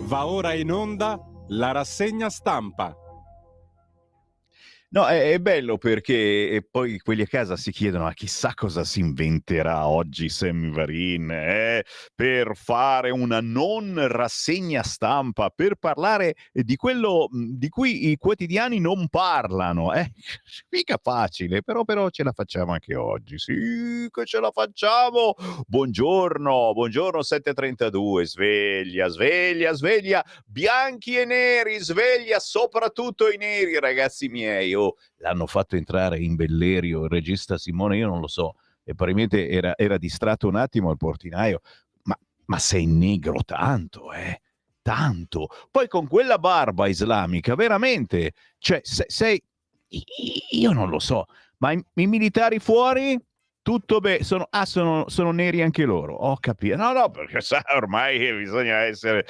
Va ora in onda la rassegna stampa. No, è bello perché poi quelli a casa si chiedono: "Ma chissà cosa si inventerà oggi Sammy Varin, per fare una non rassegna stampa, per parlare di quello, di cui i quotidiani non parlano, eh?" Mica facile, però ce la facciamo anche oggi. Sì, che ce la facciamo! Buongiorno 7:32, sveglia, sveglia, sveglia, bianchi e neri, sveglia soprattutto i neri, ragazzi miei. Oh, l'hanno fatto entrare in Bellerio il regista Simone, io non lo so, e probabilmente era distratto un attimo al portinaio, ma sei negro tanto, tanto. Poi con quella barba islamica, veramente, cioè sei, io non lo so, ma i militari fuori tutto bene, sono neri anche loro. Ho capito. No, perché sa, ormai bisogna essere.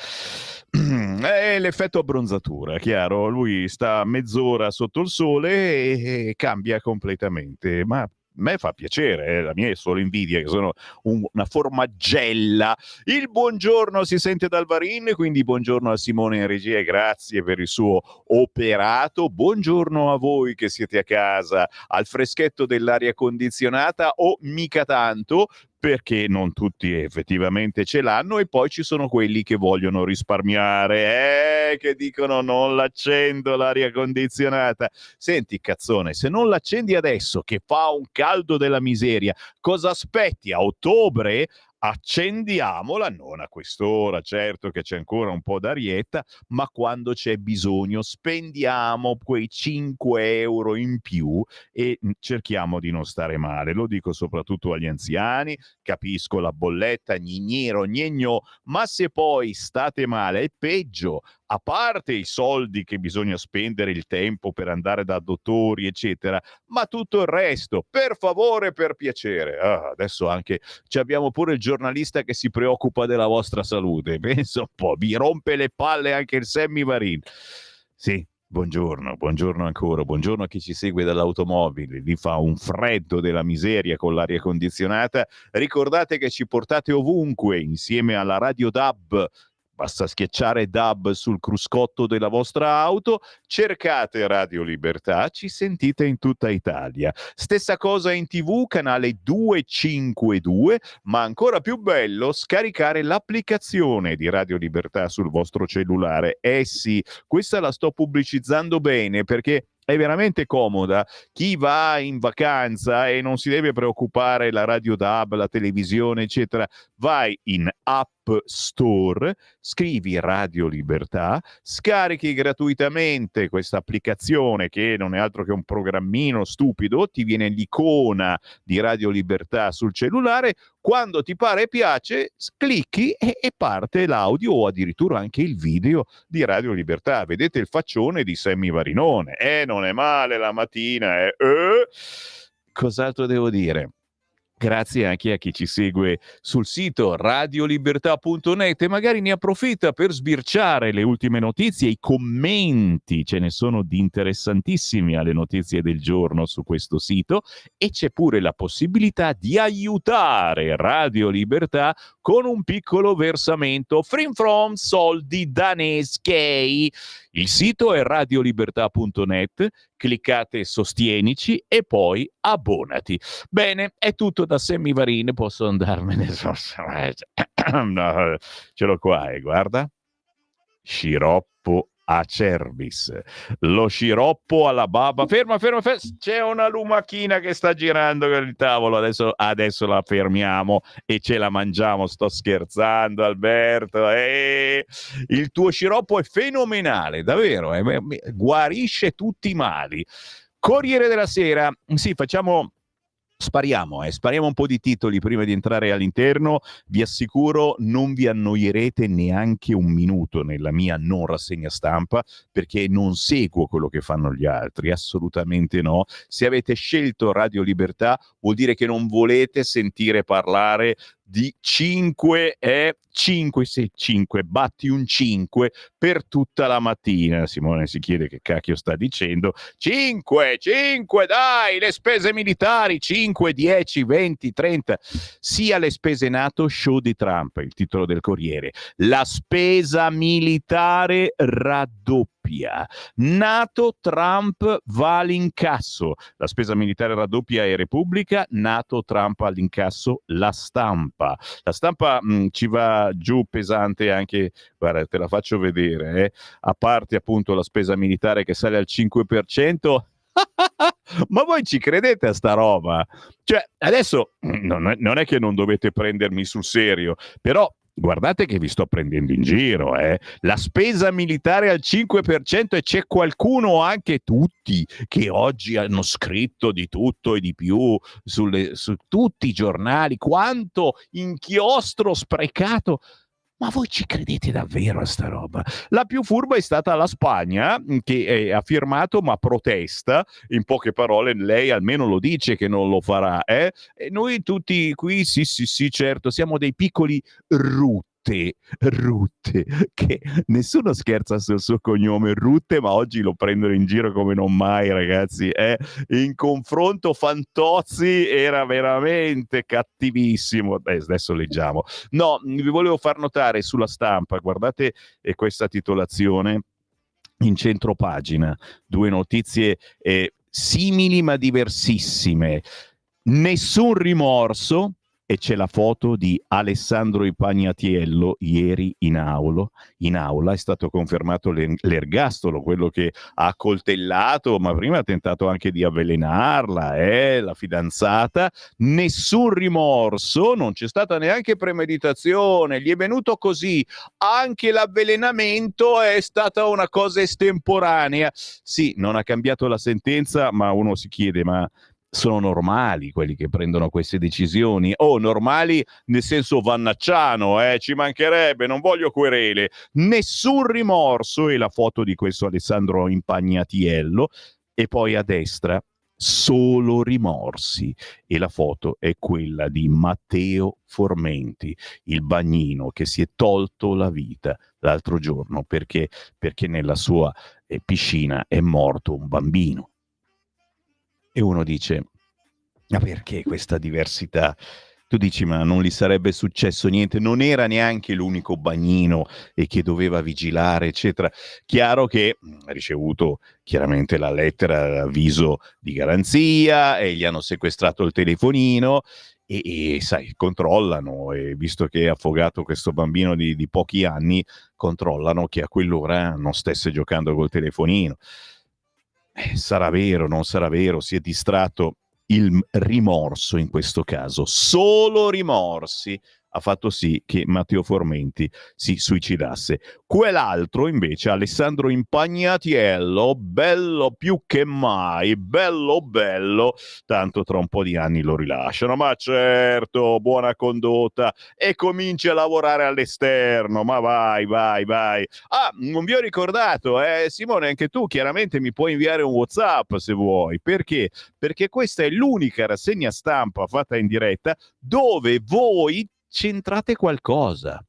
È l'effetto abbronzatura, chiaro. Lui sta mezz'ora sotto il sole e cambia completamente. Ma a me fa piacere, la mia è solo invidia, che sono una formaggella. Il buongiorno si sente dal Varin, quindi buongiorno a Simone in regia e grazie per il suo operato. Buongiorno a voi che siete a casa al freschetto dell'aria condizionata o mica tanto, perché non tutti effettivamente ce l'hanno, e poi ci sono quelli che vogliono risparmiare, che dicono: non l'accendo l'aria condizionata. Senti cazzone, se non l'accendi adesso che fa un caldo della miseria, cosa aspetti a ottobre? Accendiamola, non a quest'ora, certo che c'è ancora un po' d'arietta, ma quando c'è bisogno spendiamo quei 5 euro in più e cerchiamo di non stare male. Lo dico soprattutto agli anziani, capisco la bolletta, gnignero, gnegno, ma se poi state male è peggio. A parte i soldi che bisogna spendere, il tempo per andare da dottori, eccetera, ma tutto il resto, per favore, per piacere. Adesso anche abbiamo pure il giornalista che si preoccupa della vostra salute. Pensa un po', vi rompe le palle anche il Sammy Varin. Sì, buongiorno ancora, buongiorno a chi ci segue dall'automobile, lì fa un freddo della miseria con l'aria condizionata. Ricordate che ci portate ovunque insieme alla Radio DAB. Basta schiacciare DAB sul cruscotto della vostra auto, cercate Radio Libertà, ci sentite in tutta Italia. Stessa cosa in TV, canale 252, ma ancora più bello scaricare l'applicazione di Radio Libertà sul vostro cellulare. Sì, questa la sto pubblicizzando bene perché è veramente comoda. Chi va in vacanza e non si deve preoccupare la radio DAB, la televisione, eccetera, vai in App Store, scrivi Radio Libertà, scarichi gratuitamente questa applicazione che non è altro che un programmino stupido, ti viene l'icona di Radio Libertà sul cellulare, quando ti pare e piace clicchi e parte l'audio o addirittura anche il video di Radio Libertà. Vedete il faccione di Sammy Varinone, non è male la mattina, Cos'altro devo dire? Grazie anche a chi ci segue sul sito radiolibertà.net e magari ne approfitta per sbirciare le ultime notizie, i commenti, ce ne sono di interessantissimi alle notizie del giorno su questo sito, e c'è pure la possibilità di aiutare Radio Libertà con un piccolo versamento free from soldi daneschi. Il sito è radiolibertà.net, cliccate sostienici e poi abbonati. Bene, è tutto da Sammy Varin, posso andarmene. No, ce l'ho qua, guarda. Sciroppo Acerbis, lo sciroppo alla baba. Ferma, c'è una lumachina che sta girando con il tavolo, adesso la fermiamo e ce la mangiamo. Sto scherzando, Alberto, il tuo sciroppo è fenomenale, davvero, guarisce tutti i mali. Corriere della Sera, sì, spariamo un po' di titoli prima di entrare all'interno. Vi assicuro, non vi annoierete neanche un minuto nella mia non rassegna stampa, perché non seguo quello che fanno gli altri, assolutamente no. Se avete scelto Radio Libertà, vuol dire che non volete sentire parlare di 5, 5, se 5, batti un 5 per tutta la mattina. Simone si chiede che cacchio sta dicendo. 5, dai, le spese militari, 5, 10, 20, 30, sia le spese NATO, show di Trump, il titolo del Corriere. La spesa militare raddoppia. NATO, Trump va all'incasso. La spesa militare raddoppia è Repubblica, NATO, Trump all'incasso. La Stampa. La Stampa ci va giù pesante anche, guarda, te la faccio vedere, a parte appunto la spesa militare che sale al 5%. Ma voi ci credete a sta roba? Cioè, adesso non è che non dovete prendermi sul serio, però guardate che vi sto prendendo in giro, la spesa militare al 5% e c'è qualcuno, anche tutti, che oggi hanno scritto di tutto e di più su tutti i giornali, quanto inchiostro sprecato. Ma voi ci credete davvero a sta roba? La più furba è stata la Spagna, che ha firmato ma protesta. In poche parole, lei almeno lo dice che non lo farà. E noi tutti qui, sì, certo, siamo dei piccoli Rutte, che nessuno scherza sul suo cognome Rutte, ma oggi lo prendono in giro come non mai, ragazzi. In confronto Fantozzi era veramente cattivissimo. Adesso leggiamo. No, vi volevo far notare sulla Stampa, guardate questa titolazione in centropagina, due notizie simili ma diversissime. Nessun rimorso, e c'è la foto di Alessandro Impagnatiello ieri in aula. È stato confermato l'ergastolo, quello che ha accoltellato, ma prima ha tentato anche di avvelenarla, la fidanzata. Nessun rimorso, non c'è stata neanche premeditazione, gli è venuto così. Anche l'avvelenamento è stata una cosa estemporanea. Sì, non ha cambiato la sentenza, ma uno si chiede, ma sono normali quelli che prendono queste decisioni? Normali nel senso vannacciano, ci mancherebbe, non voglio querele. Nessun rimorso, e la foto di questo Alessandro Impagnatiello, e poi a destra solo rimorsi, e la foto è quella di Matteo Formenti, il bagnino che si è tolto la vita l'altro giorno perché nella sua piscina è morto un bambino. E uno dice, ma perché questa diversità? Tu dici, ma non gli sarebbe successo niente, non era neanche l'unico bagnino e che doveva vigilare, eccetera. Chiaro che ha ricevuto chiaramente la lettera d'avviso di garanzia e gli hanno sequestrato il telefonino e sai, controllano, e visto che è affogato questo bambino di pochi anni, controllano che a quell'ora non stesse giocando col telefonino. Sarà vero, non sarà vero, si è distratto. Il rimorso in questo caso, solo rimorsi, ha fatto sì che Matteo Formenti si suicidasse. Quell'altro invece, Alessandro Impagnatiello, bello più che mai, bello, tanto tra un po' di anni lo rilasciano, ma certo, buona condotta, e comincia a lavorare all'esterno, ma vai. Non vi ho ricordato, Simone, anche tu chiaramente mi puoi inviare un WhatsApp se vuoi, perché questa è l'unica rassegna stampa fatta in diretta dove voi c'entrate qualcosa.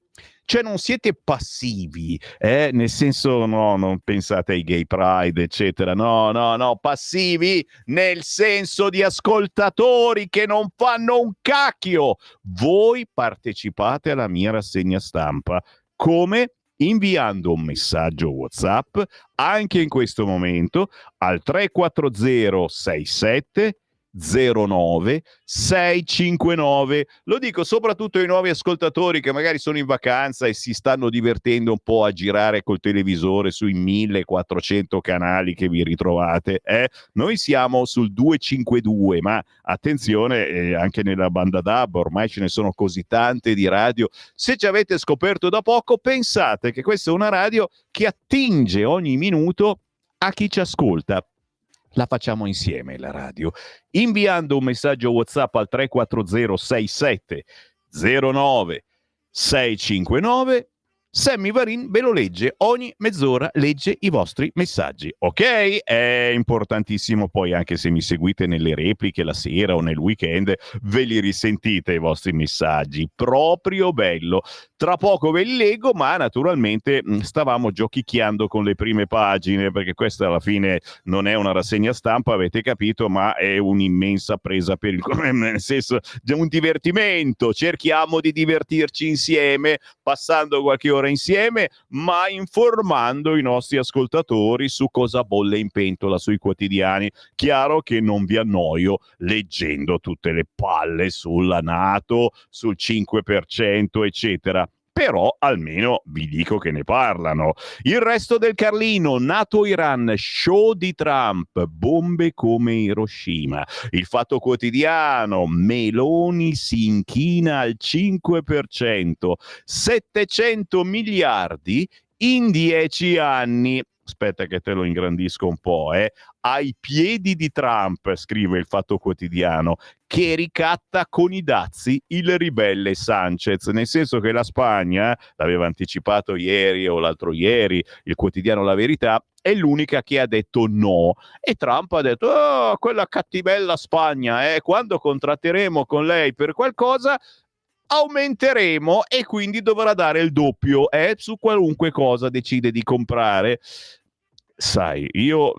Cioè non siete passivi, nel senso, no, non pensate ai gay pride, eccetera, no, passivi nel senso di ascoltatori che non fanno un cacchio. Voi partecipate alla mia rassegna stampa. Come? Inviando un messaggio WhatsApp anche in questo momento al 34067 09 659. Lo dico soprattutto ai nuovi ascoltatori che magari sono in vacanza e si stanno divertendo un po' a girare col televisore sui 1400 canali che vi ritrovate. Noi siamo sul 252, ma attenzione, anche nella banda DAB ormai ce ne sono così tante di radio. Se ci avete scoperto da poco, pensate che questa è una radio che attinge ogni minuto a chi ci ascolta. La facciamo insieme la radio, inviando un messaggio WhatsApp al 34067 09 659 Sammy Varin ve lo legge ogni mezz'ora, legge i vostri messaggi, ok? È importantissimo, poi anche se mi seguite nelle repliche la sera o nel weekend, ve li risentite i vostri messaggi, proprio bello. Tra poco ve li leggo, ma naturalmente stavamo giochicchiando con le prime pagine, perché questa alla fine non è una rassegna stampa, avete capito, ma è un'immensa presa per il nel senso, è un divertimento, cerchiamo di divertirci insieme, passando qualche ora insieme, ma informando i nostri ascoltatori su cosa bolle in pentola sui quotidiani. Chiaro che non vi annoio leggendo tutte le palle sulla NATO, sul 5%, eccetera. Però almeno vi dico che ne parlano. Il resto del Carlino, NATO-Iran, show di Trump, bombe come Hiroshima. Il Fatto Quotidiano, Meloni si inchina al 5%, 700 miliardi in 10 anni. Aspetta che te lo ingrandisco un po', ai piedi di Trump, scrive il Fatto Quotidiano, che ricatta con i dazi il ribelle Sanchez, nel senso che la Spagna, l'aveva anticipato ieri o l'altro ieri il quotidiano La Verità, è l'unica che ha detto no, e Trump ha detto quella cattivella Spagna, quando contratteremo con lei per qualcosa aumenteremo e quindi dovrà dare il doppio su qualunque cosa decide di comprare. Sai, io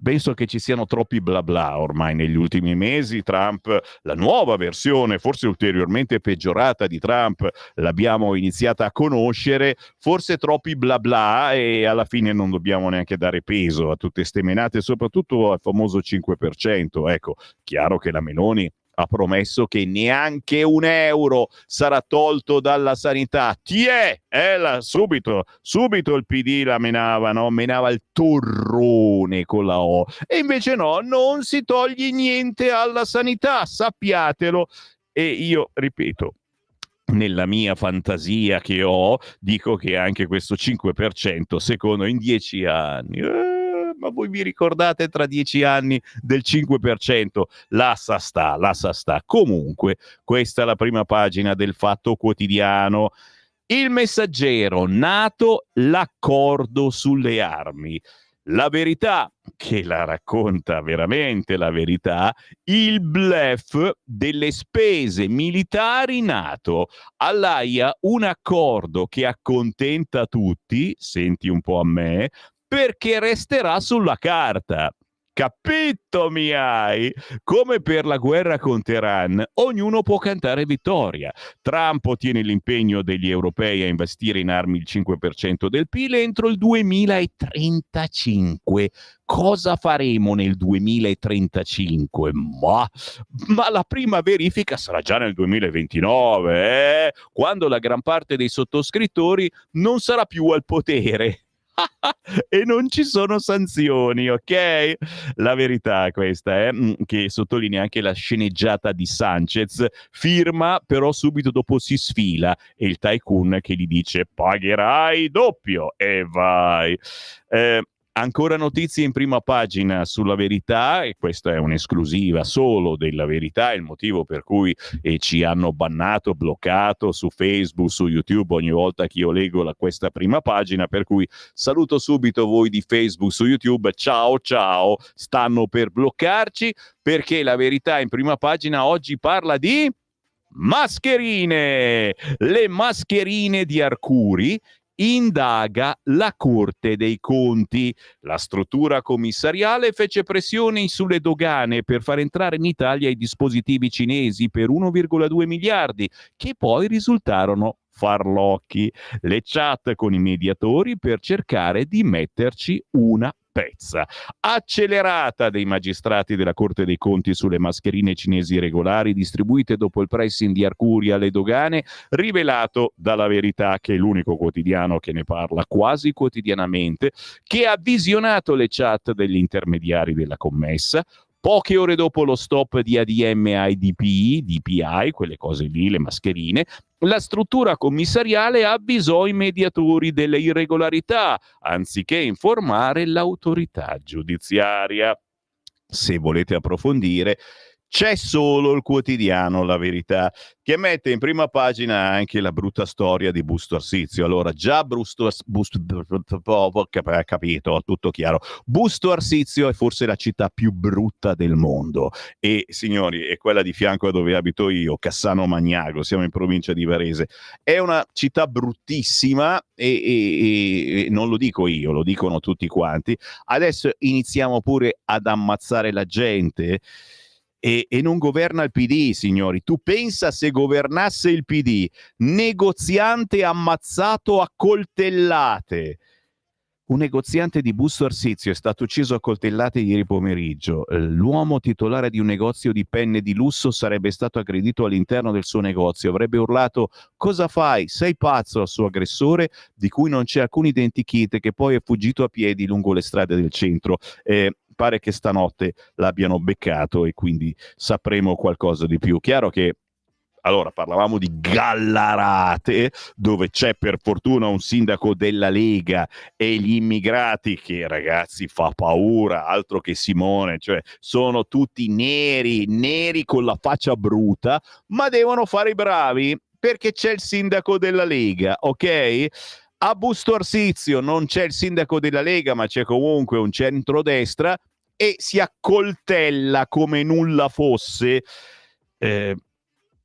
penso che ci siano troppi bla bla ormai negli ultimi mesi. Trump, la nuova versione, forse ulteriormente peggiorata di Trump, l'abbiamo iniziata a conoscere, forse troppi bla bla, e alla fine non dobbiamo neanche dare peso a tutte ste menate, soprattutto al famoso 5%. Ecco, chiaro che la Meloni ha promesso che neanche un euro sarà tolto dalla sanità. Subito il PD la menava, no? Menava il torrone con la O. E invece no, non si toglie niente alla sanità, sappiatelo. E io, ripeto, nella mia fantasia che ho, dico che anche questo 5% secondo in 10 anni... ma voi vi ricordate tra 10 anni del 5%? L'assa sta. Comunque, questa è la prima pagina del Fatto Quotidiano. Il Messaggero, NATO l'accordo sulle armi. La Verità, che la racconta veramente la verità, il bluff delle spese militari NATO. All'AIA un accordo che accontenta tutti, senti un po' a me, perché resterà sulla carta. Capito mi hai? Come per la guerra con Teheran, ognuno può cantare vittoria. Trump ottiene l'impegno degli europei a investire in armi il 5% del PIL entro il 2035. Cosa faremo nel 2035? Ma la prima verifica sarà già nel 2029, quando la gran parte dei sottoscrittori non sarà più al potere. E non ci sono sanzioni, ok? La verità questa che sottolinea anche la sceneggiata di Sanchez, firma però subito dopo si sfila e il tycoon che gli dice pagherai doppio e vai. Ancora notizie in prima pagina sulla Verità, e questa è un'esclusiva solo della Verità, il motivo per cui ci hanno bannato, bloccato su Facebook, su YouTube ogni volta che io leggo questa prima pagina, per cui saluto subito voi di Facebook, su YouTube, ciao, stanno per bloccarci perché la Verità in prima pagina oggi parla di mascherine, le mascherine di Arcuri. Indaga la Corte dei Conti. La struttura commissariale fece pressioni sulle dogane per far entrare in Italia i dispositivi cinesi per 1,2 miliardi, che poi risultarono farlocchi. Le chat con i mediatori per cercare di metterci una pezza. Accelerata dei magistrati della Corte dei Conti sulle mascherine cinesi regolari distribuite dopo il pressing di Arcuri alle dogane, rivelato dalla Verità, che è l'unico quotidiano che ne parla quasi quotidianamente, che ha visionato le chat degli intermediari della commessa. Poche ore dopo lo stop di ADM ai DPI, quelle cose lì, le mascherine, la struttura commissariale avvisò i mediatori delle irregolarità, anziché informare l'autorità giudiziaria. Se volete approfondire, C'è solo il quotidiano La Verità, che mette in prima pagina anche la brutta storia di Busto Arsizio. Allora, già capito, tutto chiaro. Busto Arsizio è forse la città più brutta del mondo e, signori, è quella di fianco a dove abito io, Cassano Magnago, siamo in provincia di Varese. È una città bruttissima e non lo dico io, lo dicono tutti quanti. Adesso iniziamo pure ad ammazzare la gente e non governa il PD, signori. Tu pensa se governasse il PD, negoziante ammazzato a coltellate. Un negoziante di Busto Arsizio è stato ucciso a coltellate ieri pomeriggio. L'uomo titolare di un negozio di penne di lusso sarebbe stato aggredito all'interno del suo negozio. Avrebbe urlato: "Cosa fai? Sei pazzo?" al suo aggressore, di cui non c'è alcun identikit, che poi è fuggito a piedi lungo le strade del centro. Pare che stanotte l'abbiano beccato e quindi sapremo qualcosa di più. Chiaro che allora parlavamo di Gallarate, dove c'è per fortuna un sindaco della Lega, e gli immigrati che, ragazzi, fa paura, altro che Simone, cioè sono tutti neri con la faccia bruta, ma devono fare i bravi perché c'è il sindaco della Lega, ok? A Busto Arsizio non c'è il sindaco della Lega, ma c'è comunque un centrodestra e si accoltella come nulla fosse.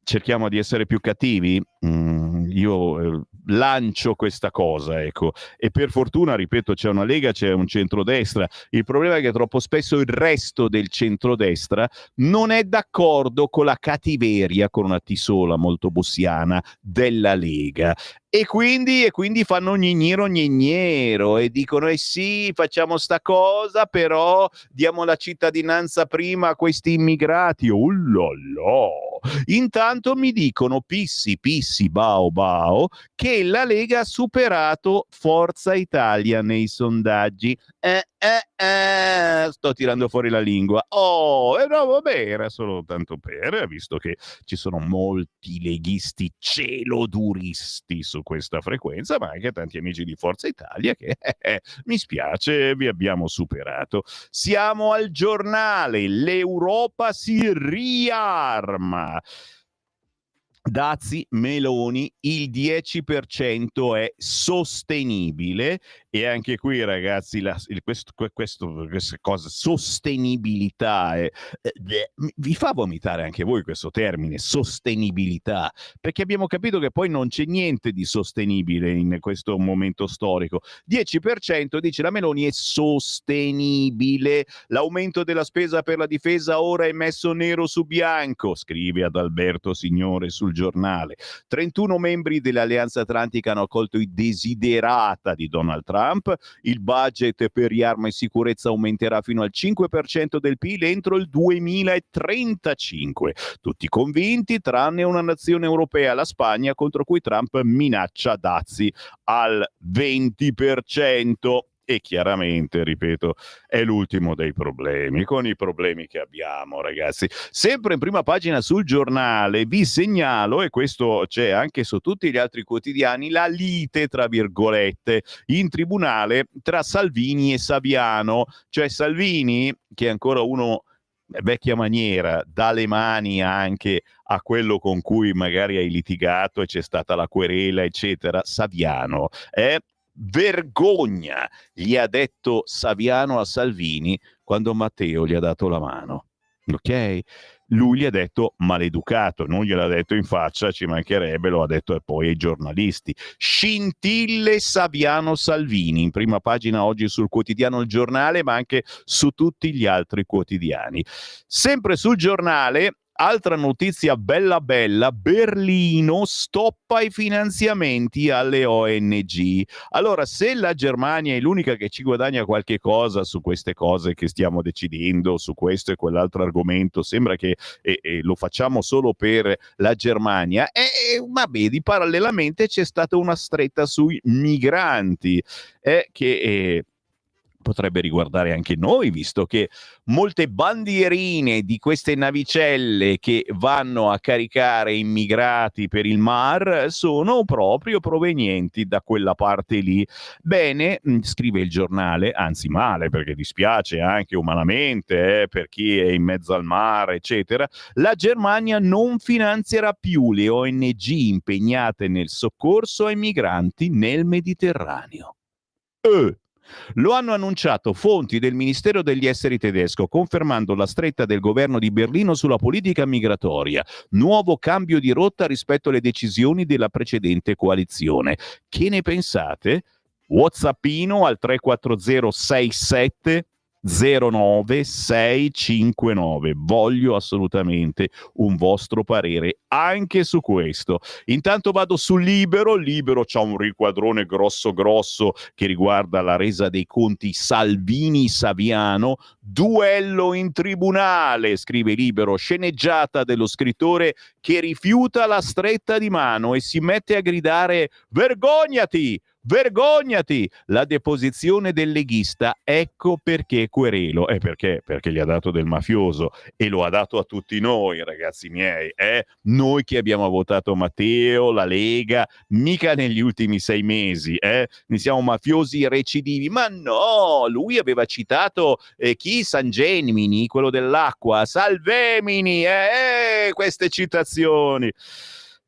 Cerchiamo di essere più cattivi? Io lancio questa cosa, ecco. E per fortuna, ripeto, c'è una Lega, c'è un centrodestra. Il problema è che troppo spesso il resto del centrodestra non è d'accordo con la cattiveria, con una T sola molto bossiana, della Lega. E quindi fanno gnignero e dicono: eh sì, facciamo sta cosa, però diamo la cittadinanza prima a questi immigrati. Oh là là. Intanto mi dicono pissi bao bao che la Lega ha superato Forza Italia nei sondaggi. Sto tirando fuori la lingua. No, vabbè, era solo tanto per, visto che ci sono molti leghisti celoduristi su questa frequenza, ma anche tanti amici di Forza Italia che, mi spiace, vi abbiamo superato. Siamo al Giornale, l'Europa si riarma. Dazi, Meloni, il 10% è sostenibile, e anche qui, ragazzi, questa cosa, sostenibilità, vi fa vomitare anche voi questo termine, sostenibilità, perché abbiamo capito che poi non c'è niente di sostenibile in questo momento storico. 10% dice la Meloni è sostenibile. L'aumento della spesa per la difesa ora è messo nero su bianco, scrive Adalberto Signore sul Giornale. 31 membri dell'Alleanza Atlantica hanno accolto i desiderata di Donald Trump. Il budget per riarma e sicurezza aumenterà fino al 5% del PIL entro il 2035. Tutti convinti, tranne una nazione europea, la Spagna, contro cui Trump minaccia dazi al 20%. E chiaramente, ripeto, è l'ultimo dei problemi, con i problemi che abbiamo, ragazzi. Sempre in prima pagina sul Giornale vi segnalo, e questo c'è anche su tutti gli altri quotidiani, la lite, tra virgolette, in tribunale tra Salvini e Saviano. Cioè Salvini, che è ancora uno vecchia maniera, dà le mani anche a quello con cui magari hai litigato e c'è stata la querela, eccetera. Saviano, vergogna, gli ha detto Saviano a Salvini quando Matteo gli ha dato la mano, ok? Lui gli ha detto maleducato, non gliel'ha detto in faccia, ci mancherebbe, lo ha detto poi ai giornalisti. Scintille Saviano Salvini, in prima pagina oggi sul quotidiano Il Giornale, ma anche su tutti gli altri quotidiani. Sempre sul Giornale, altra notizia bella, Berlino stoppa i finanziamenti alle ONG. Allora, se la Germania è l'unica che ci guadagna qualche cosa su queste cose che stiamo decidendo, su questo e quell'altro argomento, sembra che lo facciamo solo per la Germania, ma vedi, parallelamente c'è stata una stretta sui migranti, che potrebbe riguardare anche noi, visto che molte bandierine di queste navicelle che vanno a caricare immigrati per il mar sono proprio provenienti da quella parte lì. Bene, scrive il giornale, anzi male, perché dispiace anche umanamente per chi è in mezzo al mare, eccetera, la Germania non finanzierà più le ONG impegnate nel soccorso ai migranti nel Mediterraneo. Lo hanno annunciato fonti del Ministero degli Esteri tedesco, confermando la stretta del governo di Berlino sulla politica migratoria. Nuovo cambio di rotta rispetto alle decisioni della precedente coalizione. Che ne pensate? WhatsAppino al 34067 09659. Voglio assolutamente un vostro parere anche su questo. Intanto vado su Libero. Libero c'ha un riquadrone grosso che riguarda la resa dei conti Salvini-Saviano. Duello in tribunale, scrive Libero, sceneggiata dello scrittore che rifiuta la stretta di mano e si mette a gridare: vergognati! Vergognati! La deposizione del leghista, ecco perché querelo. Perché? Perché gli ha dato del mafioso e lo ha dato a tutti noi, ragazzi miei. Noi che abbiamo votato Matteo, la Lega, mica negli ultimi 6 mesi. Ne siamo mafiosi recidivi. Ma no, lui aveva citato chi? San Gemini, quello dell'acqua. Salvemini, queste citazioni.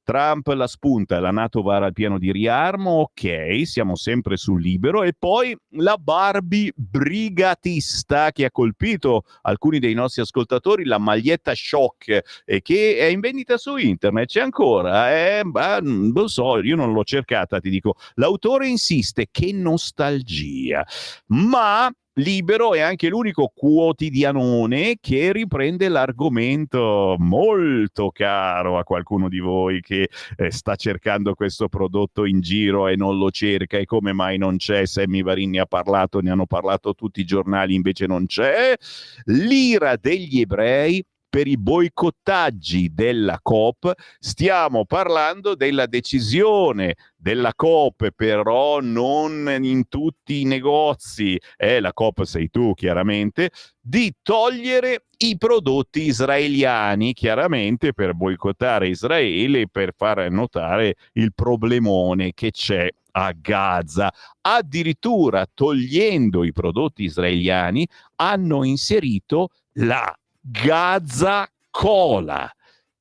Trump la spunta, la NATO vara il piano di riarmo, ok, siamo sempre sul Libero. E poi la Barbie brigatista che ha colpito alcuni dei nostri ascoltatori, la maglietta shock, che è in vendita su internet, c'è ancora? Non lo so, io non l'ho cercata, ti dico. L'autore insiste, che nostalgia, ma Libero è anche l'unico quotidianone che riprende l'argomento molto caro a qualcuno di voi che sta cercando questo prodotto in giro e non lo cerca, e come mai non c'è. Sammy Varin ne ha parlato, ne hanno parlato tutti i giornali, invece non c'è. L'ira degli ebrei per i boicottaggi della COP. Stiamo parlando della decisione della COP, però non in tutti i negozi, la COP sei tu chiaramente, di togliere i prodotti israeliani, chiaramente per boicottare Israele, per far notare il problemone che c'è a Gaza. Addirittura togliendo i prodotti israeliani hanno inserito la Gaza Cola.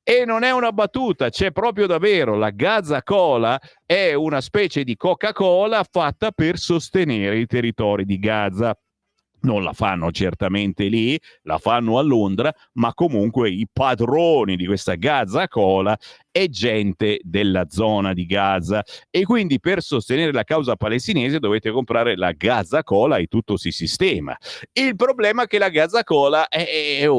E non è una battuta, c'è proprio davvero. La Gaza Cola è una specie di Coca-Cola fatta per sostenere i territori di Gaza. Non la fanno certamente lì, la fanno a Londra, ma comunque i padroni di questa Gaza Cola è gente della zona di Gaza, e quindi per sostenere la causa palestinese dovete comprare la Gaza Cola e tutto si sistema. Il problema è che la Gaza Cola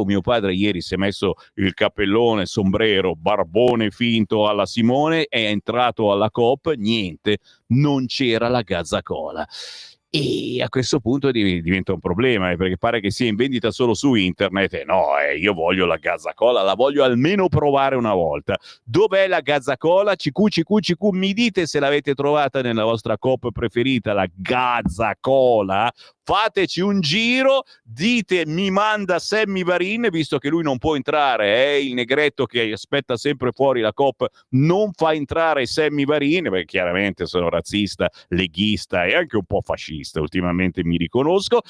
mio padre ieri si è messo il cappellone, sombrero, barbone finto alla Simone, è entrato alla COP, niente, non c'era la Gaza Cola. E a questo punto diventa un problema, perché pare che sia in vendita solo su internet. Io voglio la Gaza Cola, la voglio almeno provare una volta. Dov'è la Gaza Cola? CQ, mi dite se l'avete trovata nella vostra COP preferita, la Gaza Cola. Fateci un giro, dite mi manda Sammy Varin, visto che lui non può entrare, il negretto che aspetta sempre fuori la COP non fa entrare Sammy Varin, perché chiaramente sono razzista, leghista e anche un po' fascista, ultimamente mi riconosco.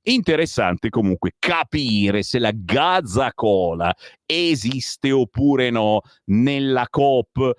Interessante comunque capire se la Gaza Cola esiste oppure no nella COP.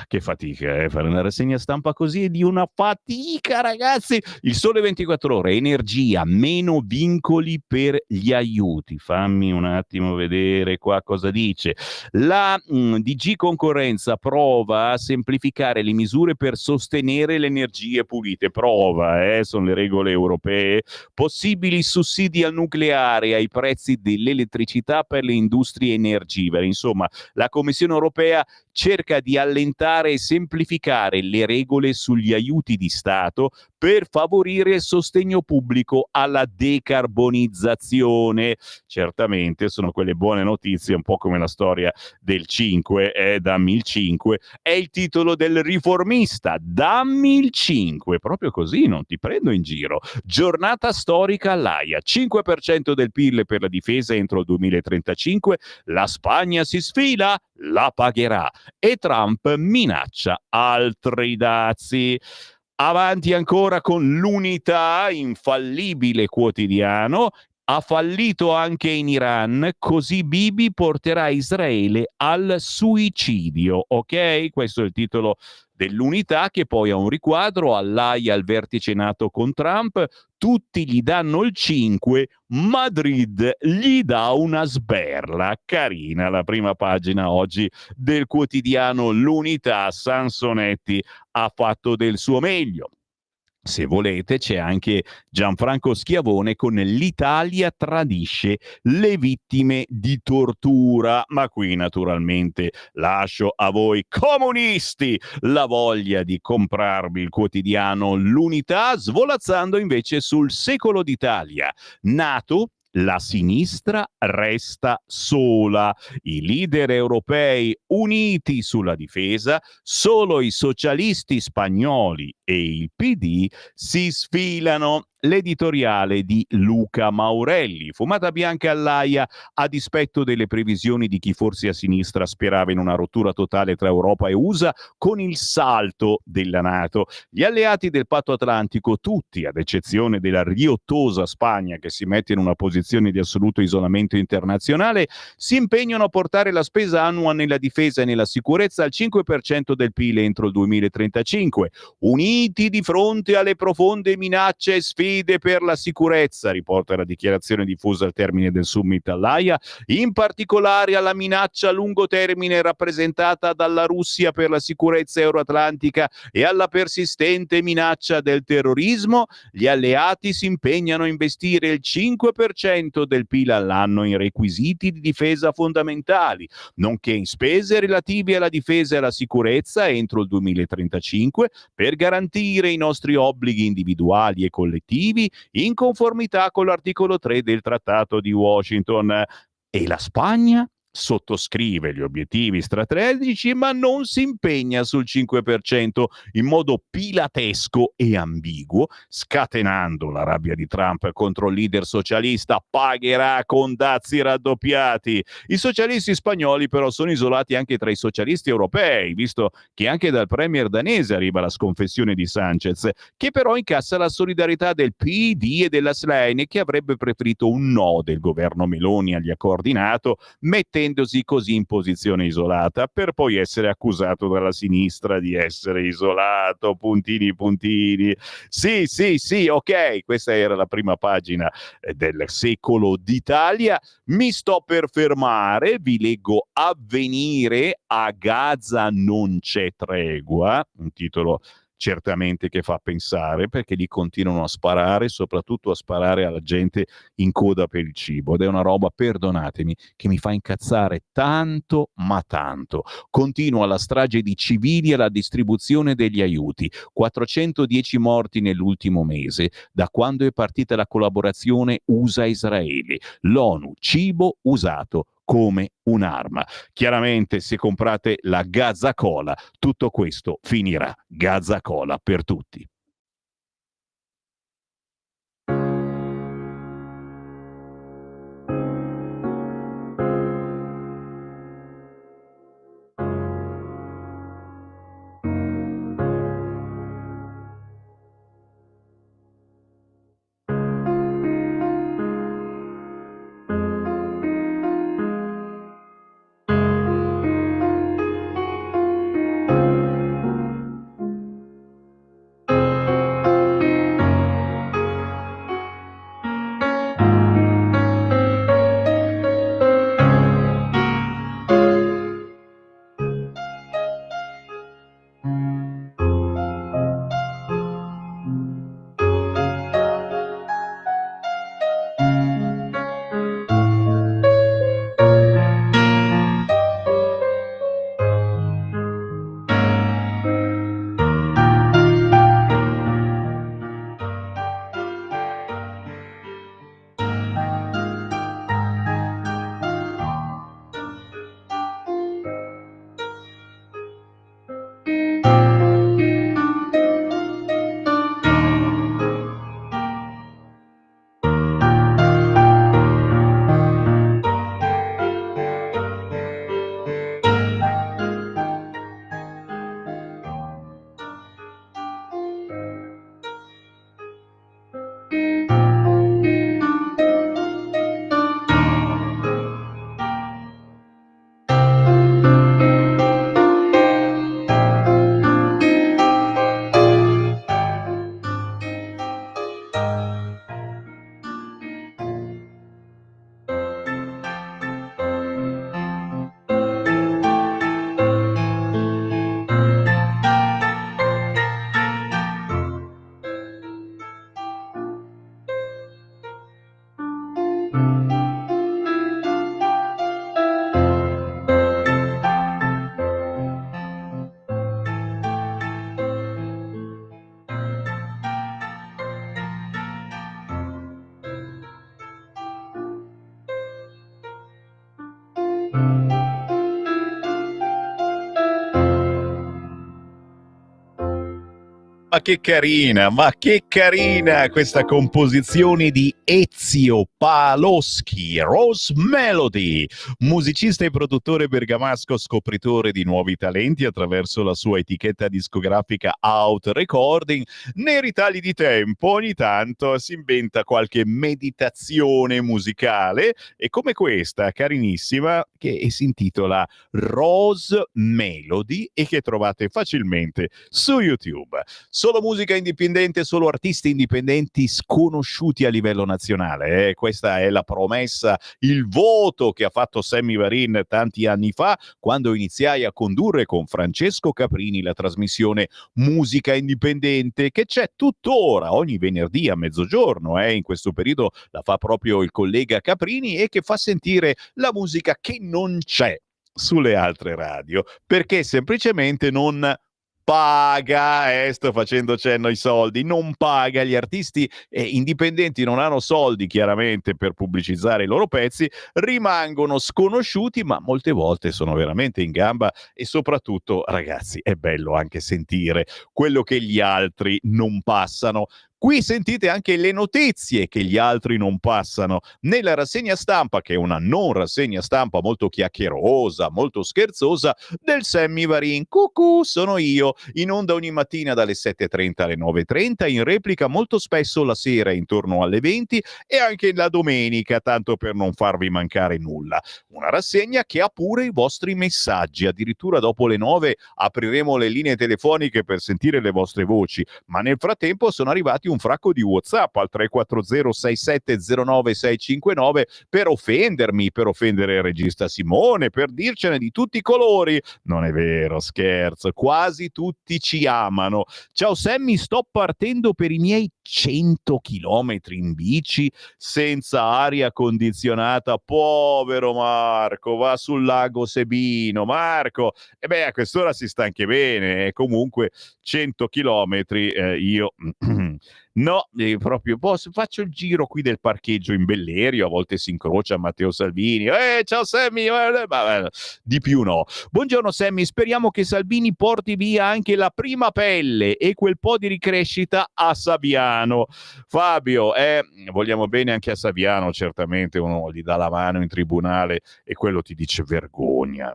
Che fatica, fare una rassegna stampa così è di una fatica, ragazzi. Il Sole 24 Ore, energia, meno vincoli per gli aiuti. Fammi un attimo vedere qua cosa dice. La DG Concorrenza prova a semplificare le misure per sostenere le energie pulite. Prova, sono le regole europee. Possibili sussidi al nucleare ai prezzi dell'elettricità per le industrie energivore. Insomma, la Commissione europea cerca di allentare modificare e semplificare le regole sugli aiuti di Stato per favorire il sostegno pubblico alla decarbonizzazione. Certamente sono quelle buone notizie, un po' come la storia del 5, dammi il 5, è il titolo del riformista, dammi il 5, proprio così, non ti prendo in giro. Giornata storica all'AIA, 5% del PIL per la difesa entro il 2035, la Spagna si sfila, la pagherà e Trump minaccia altri dazi. Avanti ancora con l'Unità, infallibile quotidiano. Ha fallito anche in Iran, così Bibi porterà Israele al suicidio. Ok? Questo è il titolo dell'Unità, che poi ha un riquadro all'AIA al vertice NATO con Trump. Tutti gli danno il 5, Madrid gli dà una sberla. Carina la prima pagina oggi del quotidiano L'Unità. Sansonetti ha fatto del suo meglio. Se volete, c'è anche Gianfranco Schiavone con l'Italia tradisce le vittime di tortura. Ma qui naturalmente lascio a voi comunisti la voglia di comprarvi il quotidiano L'Unità, svolazzando invece sul Secolo d'Italia. NATO, la sinistra resta sola. I leader europei uniti sulla difesa, solo i socialisti spagnoli e il PD si sfilano. L'editoriale di Luca Maurelli, fumata bianca all'AIA a dispetto delle previsioni di chi forse a sinistra sperava in una rottura totale tra Europa e USA con il salto della NATO. Gli alleati del Patto Atlantico, tutti ad eccezione della riottosa Spagna che si mette in una posizione di assoluto isolamento internazionale, si impegnano a portare la spesa annua nella difesa e nella sicurezza al 5% del PIL entro il 2035, uniti di fronte alle profonde minacce e sfide per la sicurezza, riporta la dichiarazione diffusa al termine del summit all'AIA, in particolare alla minaccia a lungo termine rappresentata dalla Russia per la sicurezza euroatlantica e alla persistente minaccia del terrorismo. Gli alleati si impegnano a investire il 5% del PIL all'anno in requisiti di difesa fondamentali, nonché in spese relative alla difesa e alla sicurezza entro il 2035 per garantire i nostri obblighi individuali e collettivi in conformità con l'articolo 3 del Trattato di Washington. E la Spagna sottoscrive gli obiettivi strategici ma non si impegna sul 5% in modo pilatesco e ambiguo, scatenando la rabbia di Trump contro il leader socialista. Pagherà con dazi raddoppiati. I socialisti spagnoli però sono isolati anche tra i socialisti europei, visto che anche dal premier danese arriva la sconfessione di Sanchez, che però incassa la solidarietà del PD e della Schlein, che avrebbe preferito un no del governo Meloni agli accordi NATO, mettendosi così in posizione isolata, per poi essere accusato dalla sinistra di essere isolato, puntini puntini. Sì, ok, questa era la prima pagina del Secolo d'Italia. Mi sto per fermare, vi leggo Avvenire, a Gaza non c'è tregua, un titolo certamente che fa pensare, perché lì continuano a sparare, soprattutto a sparare alla gente in coda per il cibo, ed è una roba, perdonatemi, che mi fa incazzare tanto ma tanto. Continua la strage di civili e la distribuzione degli aiuti, 410 morti nell'ultimo mese da quando è partita la collaborazione USA-Israele, l'ONU, cibo usato come un'arma. Chiaramente se comprate la Gaza Cola, tutto questo finirà. Gaza Cola per tutti. Ma che carina questa composizione di Ezio Paloschi, Rose Melody, musicista e produttore bergamasco, scopritore di nuovi talenti attraverso la sua etichetta discografica Out Recording. Nei ritagli di tempo ogni tanto si inventa qualche meditazione musicale, e come questa carinissima che si intitola Rose Melody e che trovate facilmente su YouTube. Solo musica indipendente, solo artisti indipendenti sconosciuti a livello nazionale. Questa è la promessa, il voto che ha fatto Sammy Varin tanti anni fa, quando iniziai a condurre con Francesco Caprini la trasmissione Musica Indipendente, che c'è tuttora ogni venerdì a mezzogiorno. In questo periodo la fa proprio il collega Caprini, e che fa sentire la musica che non c'è sulle altre radio, perché semplicemente non paga, sto facendo cenno ai soldi, non paga. Gli artisti indipendenti non hanno soldi chiaramente per pubblicizzare i loro pezzi, rimangono sconosciuti, ma molte volte sono veramente in gamba, e soprattutto, ragazzi, è bello anche sentire quello che gli altri non passano. Qui sentite anche le notizie che gli altri non passano nella rassegna stampa, che è una non rassegna stampa molto chiacchierosa, molto scherzosa, del Sammy Varin. Cucù, sono io, in onda ogni mattina dalle 7:30 alle 9:30, in replica molto spesso la sera intorno alle 20, e anche la domenica, tanto per non farvi mancare nulla. Una rassegna che ha pure i vostri messaggi, addirittura dopo le 9 apriremo le linee telefoniche per sentire le vostre voci, ma nel frattempo sono arrivati un fracco di WhatsApp al 340 6709 659 per offendermi, per offendere il regista Simone, per dircene di tutti i colori. Non è vero, scherzo, quasi tutti ci amano. Ciao Sammy, sto partendo per i miei 100 chilometri in bici senza aria condizionata. Povero Marco, va sul lago Sebino. Marco, a quest'ora si sta anche bene, comunque 100 chilometri io no, proprio faccio il giro qui del parcheggio in Bellerio, a volte si incrocia Matteo Salvini. Ciao Sammy, di più no. Buongiorno Sammy, speriamo che Salvini porti via anche la prima pelle e quel po' di ricrescita a Saviano. Fabio, vogliamo bene anche a Saviano, certamente uno gli dà la mano in tribunale e quello ti dice vergogna.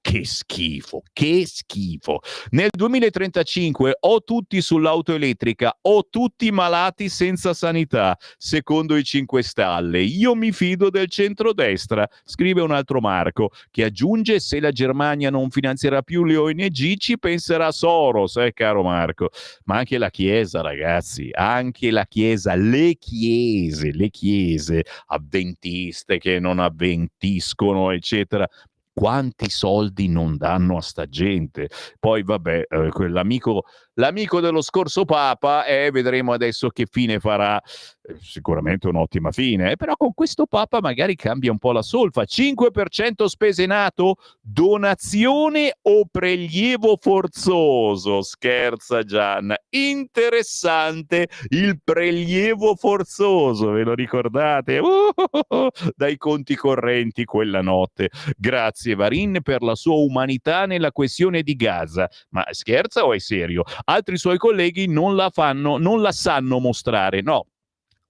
Che schifo, che schifo. Nel 2035 o tutti sull'auto elettrica o tutti malati senza sanità, secondo i 5 Stelle. Io mi fido del centrodestra, scrive un altro Marco, che aggiunge: se la Germania non finanzierà più le ONG ci penserà Soros, caro Marco. Ma anche la Chiesa, ragazzi, anche la Chiesa, le chiese avventiste che non avventiscono, eccetera. Quanti soldi non danno a sta gente? Poi vabbè, l'amico dello scorso Papa, vedremo adesso che fine farà. Sicuramente un'ottima fine, però con questo Papa magari cambia un po' la solfa. 5% spese NATO, donazione o prelievo forzoso? Scherza Gian. Interessante il prelievo forzoso, ve lo ricordate? Dai conti correnti quella notte. Grazie Varin per la sua umanità nella questione di Gaza. Ma scherza o è serio? Altri suoi colleghi non la sanno mostrare. No,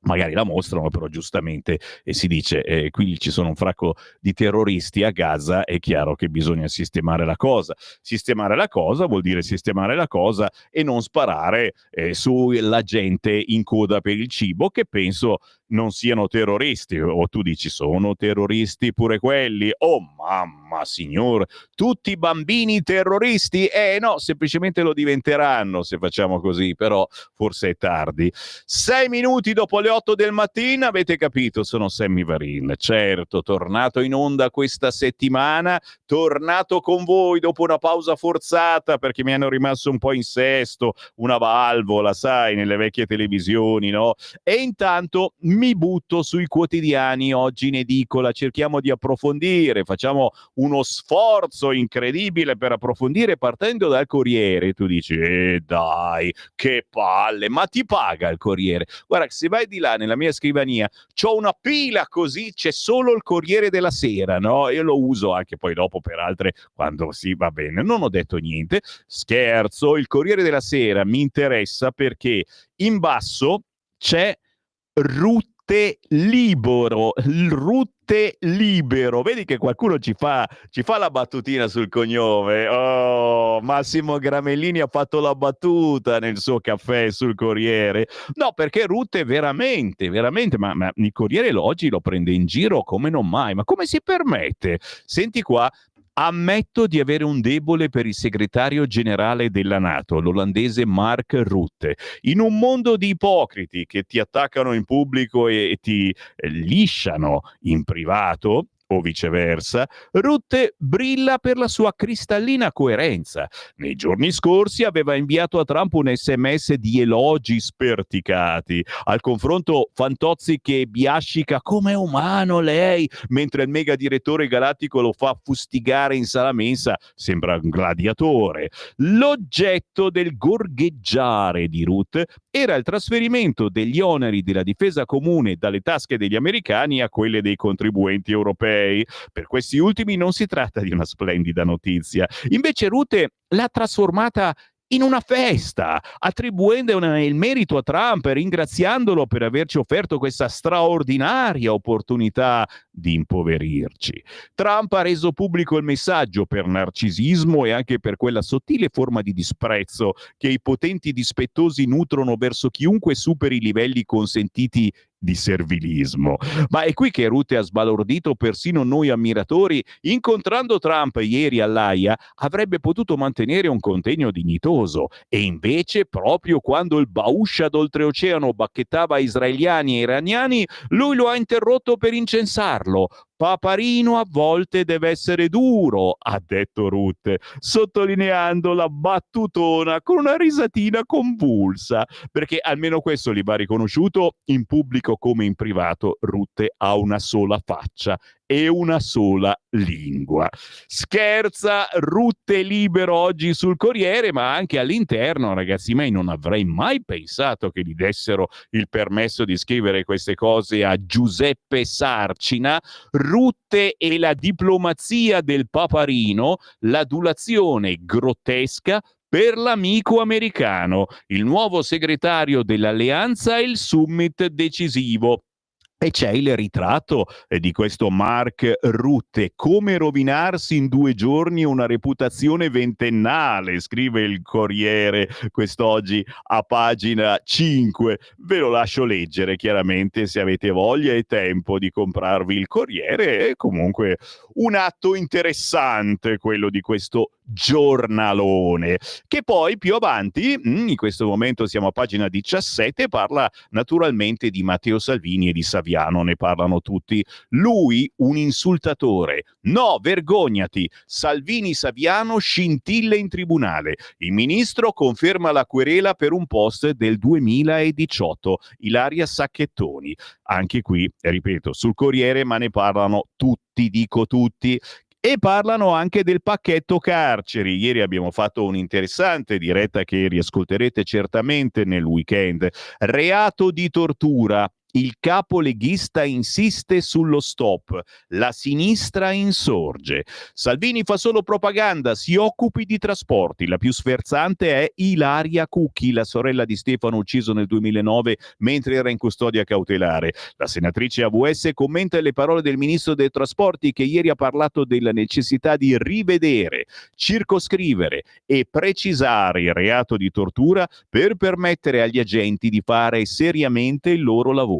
magari la mostrano, però giustamente si dice qui ci sono un fracco di terroristi a Gaza, è chiaro che bisogna sistemare la cosa. Sistemare la cosa vuol dire sistemare la cosa e non sparare sulla gente in coda per il cibo, che penso non siano terroristi. O tu dici sono terroristi pure quelli? Oh mamma signor, tutti bambini terroristi? No, semplicemente lo diventeranno se facciamo così, però forse è tardi. 6 minuti dopo le 8 del mattino, avete capito, sono Sammy Varin, certo, tornato in onda questa settimana, tornato con voi dopo una pausa forzata perché mi hanno rimasto un po' in sesto, una valvola, sai, nelle vecchie televisioni, no? E intanto mi butto sui quotidiani oggi in edicola, cerchiamo di approfondire, facciamo uno sforzo incredibile per approfondire partendo dal Corriere. Tu dici, dai, che palle, ma ti paga il Corriere? Guarda, se vai di là nella mia scrivania c'ho una pila così, c'è solo il Corriere della Sera, no? Io lo uso anche poi dopo per altre, quando sì, va bene. Non ho detto niente, scherzo, il Corriere della Sera mi interessa perché in basso c'è Rutte Libero, Rutte Libero. Vedi che qualcuno ci fa la battutina sul cognome. Oh, Massimo Gramellini ha fatto la battuta nel suo caffè sul Corriere. No, perché Rutte veramente, veramente, ma il Corriere oggi lo prende in giro come non mai. Ma come si permette? Senti qua. Ammetto di avere un debole per il segretario generale della NATO, l'olandese Mark Rutte. In un mondo di ipocriti che ti attaccano in pubblico e ti lisciano in privato, o viceversa, Rutte brilla per la sua cristallina coerenza. Nei giorni scorsi aveva inviato a Trump un SMS di elogi sperticati. Al confronto Fantozzi che biascica come umano lei, mentre il mega direttore galattico lo fa fustigare in sala mensa, sembra un gladiatore. L'oggetto del gorgheggiare di Rutte era il trasferimento degli oneri della difesa comune dalle tasche degli americani a quelle dei contribuenti europei. Per questi ultimi non si tratta di una splendida notizia. Invece Rutte l'ha trasformata in una festa, attribuendone il merito a Trump e ringraziandolo per averci offerto questa straordinaria opportunità di impoverirci. Trump ha reso pubblico il messaggio per narcisismo e anche per quella sottile forma di disprezzo che i potenti dispettosi nutrono verso chiunque superi i livelli consentiti di servilismo. Ma è qui che Rutte ha sbalordito persino noi ammiratori. Incontrando Trump ieri all'Aia avrebbe potuto mantenere un contegno dignitoso e invece proprio quando il Bauscia d'oltreoceano bacchettava israeliani e iraniani lui lo ha interrotto per incensarlo. Paparino a volte deve essere duro, ha detto Rutte, sottolineando la battutona con una risatina convulsa, perché almeno questo gli va riconosciuto, in pubblico come in privato Rutte ha una sola faccia e una sola lingua. Scherza Rutte Libero oggi sul Corriere, ma anche all'interno, ragazzi miei, non avrei mai pensato che gli dessero il permesso di scrivere queste cose a Giuseppe Sarcina. Rutte e la diplomazia del Paparino, l'adulazione grottesca per l'amico americano, il nuovo segretario dell'alleanza e il summit decisivo. E c'è il ritratto di questo Mark Rutte, come rovinarsi in 2 giorni una reputazione ventennale, scrive il Corriere quest'oggi a pagina 5. Ve lo lascio leggere chiaramente se avete voglia e tempo di comprarvi il Corriere. È comunque un atto interessante quello di questo giornalone, che poi più avanti, in questo momento siamo a pagina 17, parla naturalmente di Matteo Salvini e di Saviano, ne parlano tutti. Lui un insultatore, no, vergognati. Salvini Saviano scintille in tribunale, il ministro conferma la querela per un post del 2018, Ilaria Sacchettoni. Anche qui, ripeto, sul Corriere, ma ne parlano tutti, dico tutti. E parlano anche del pacchetto carceri. Ieri abbiamo fatto un'interessante diretta che riascolterete certamente nel weekend. Reato di tortura. Il capo leghista insiste sullo stop. La sinistra insorge. Salvini fa solo propaganda, si occupi di trasporti. La più sferzante è Ilaria Cucchi, la sorella di Stefano ucciso nel 2009 mentre era in custodia cautelare. La senatrice AVS commenta le parole del ministro dei trasporti che ieri ha parlato della necessità di rivedere, circoscrivere e precisare il reato di tortura per permettere agli agenti di fare seriamente il loro lavoro.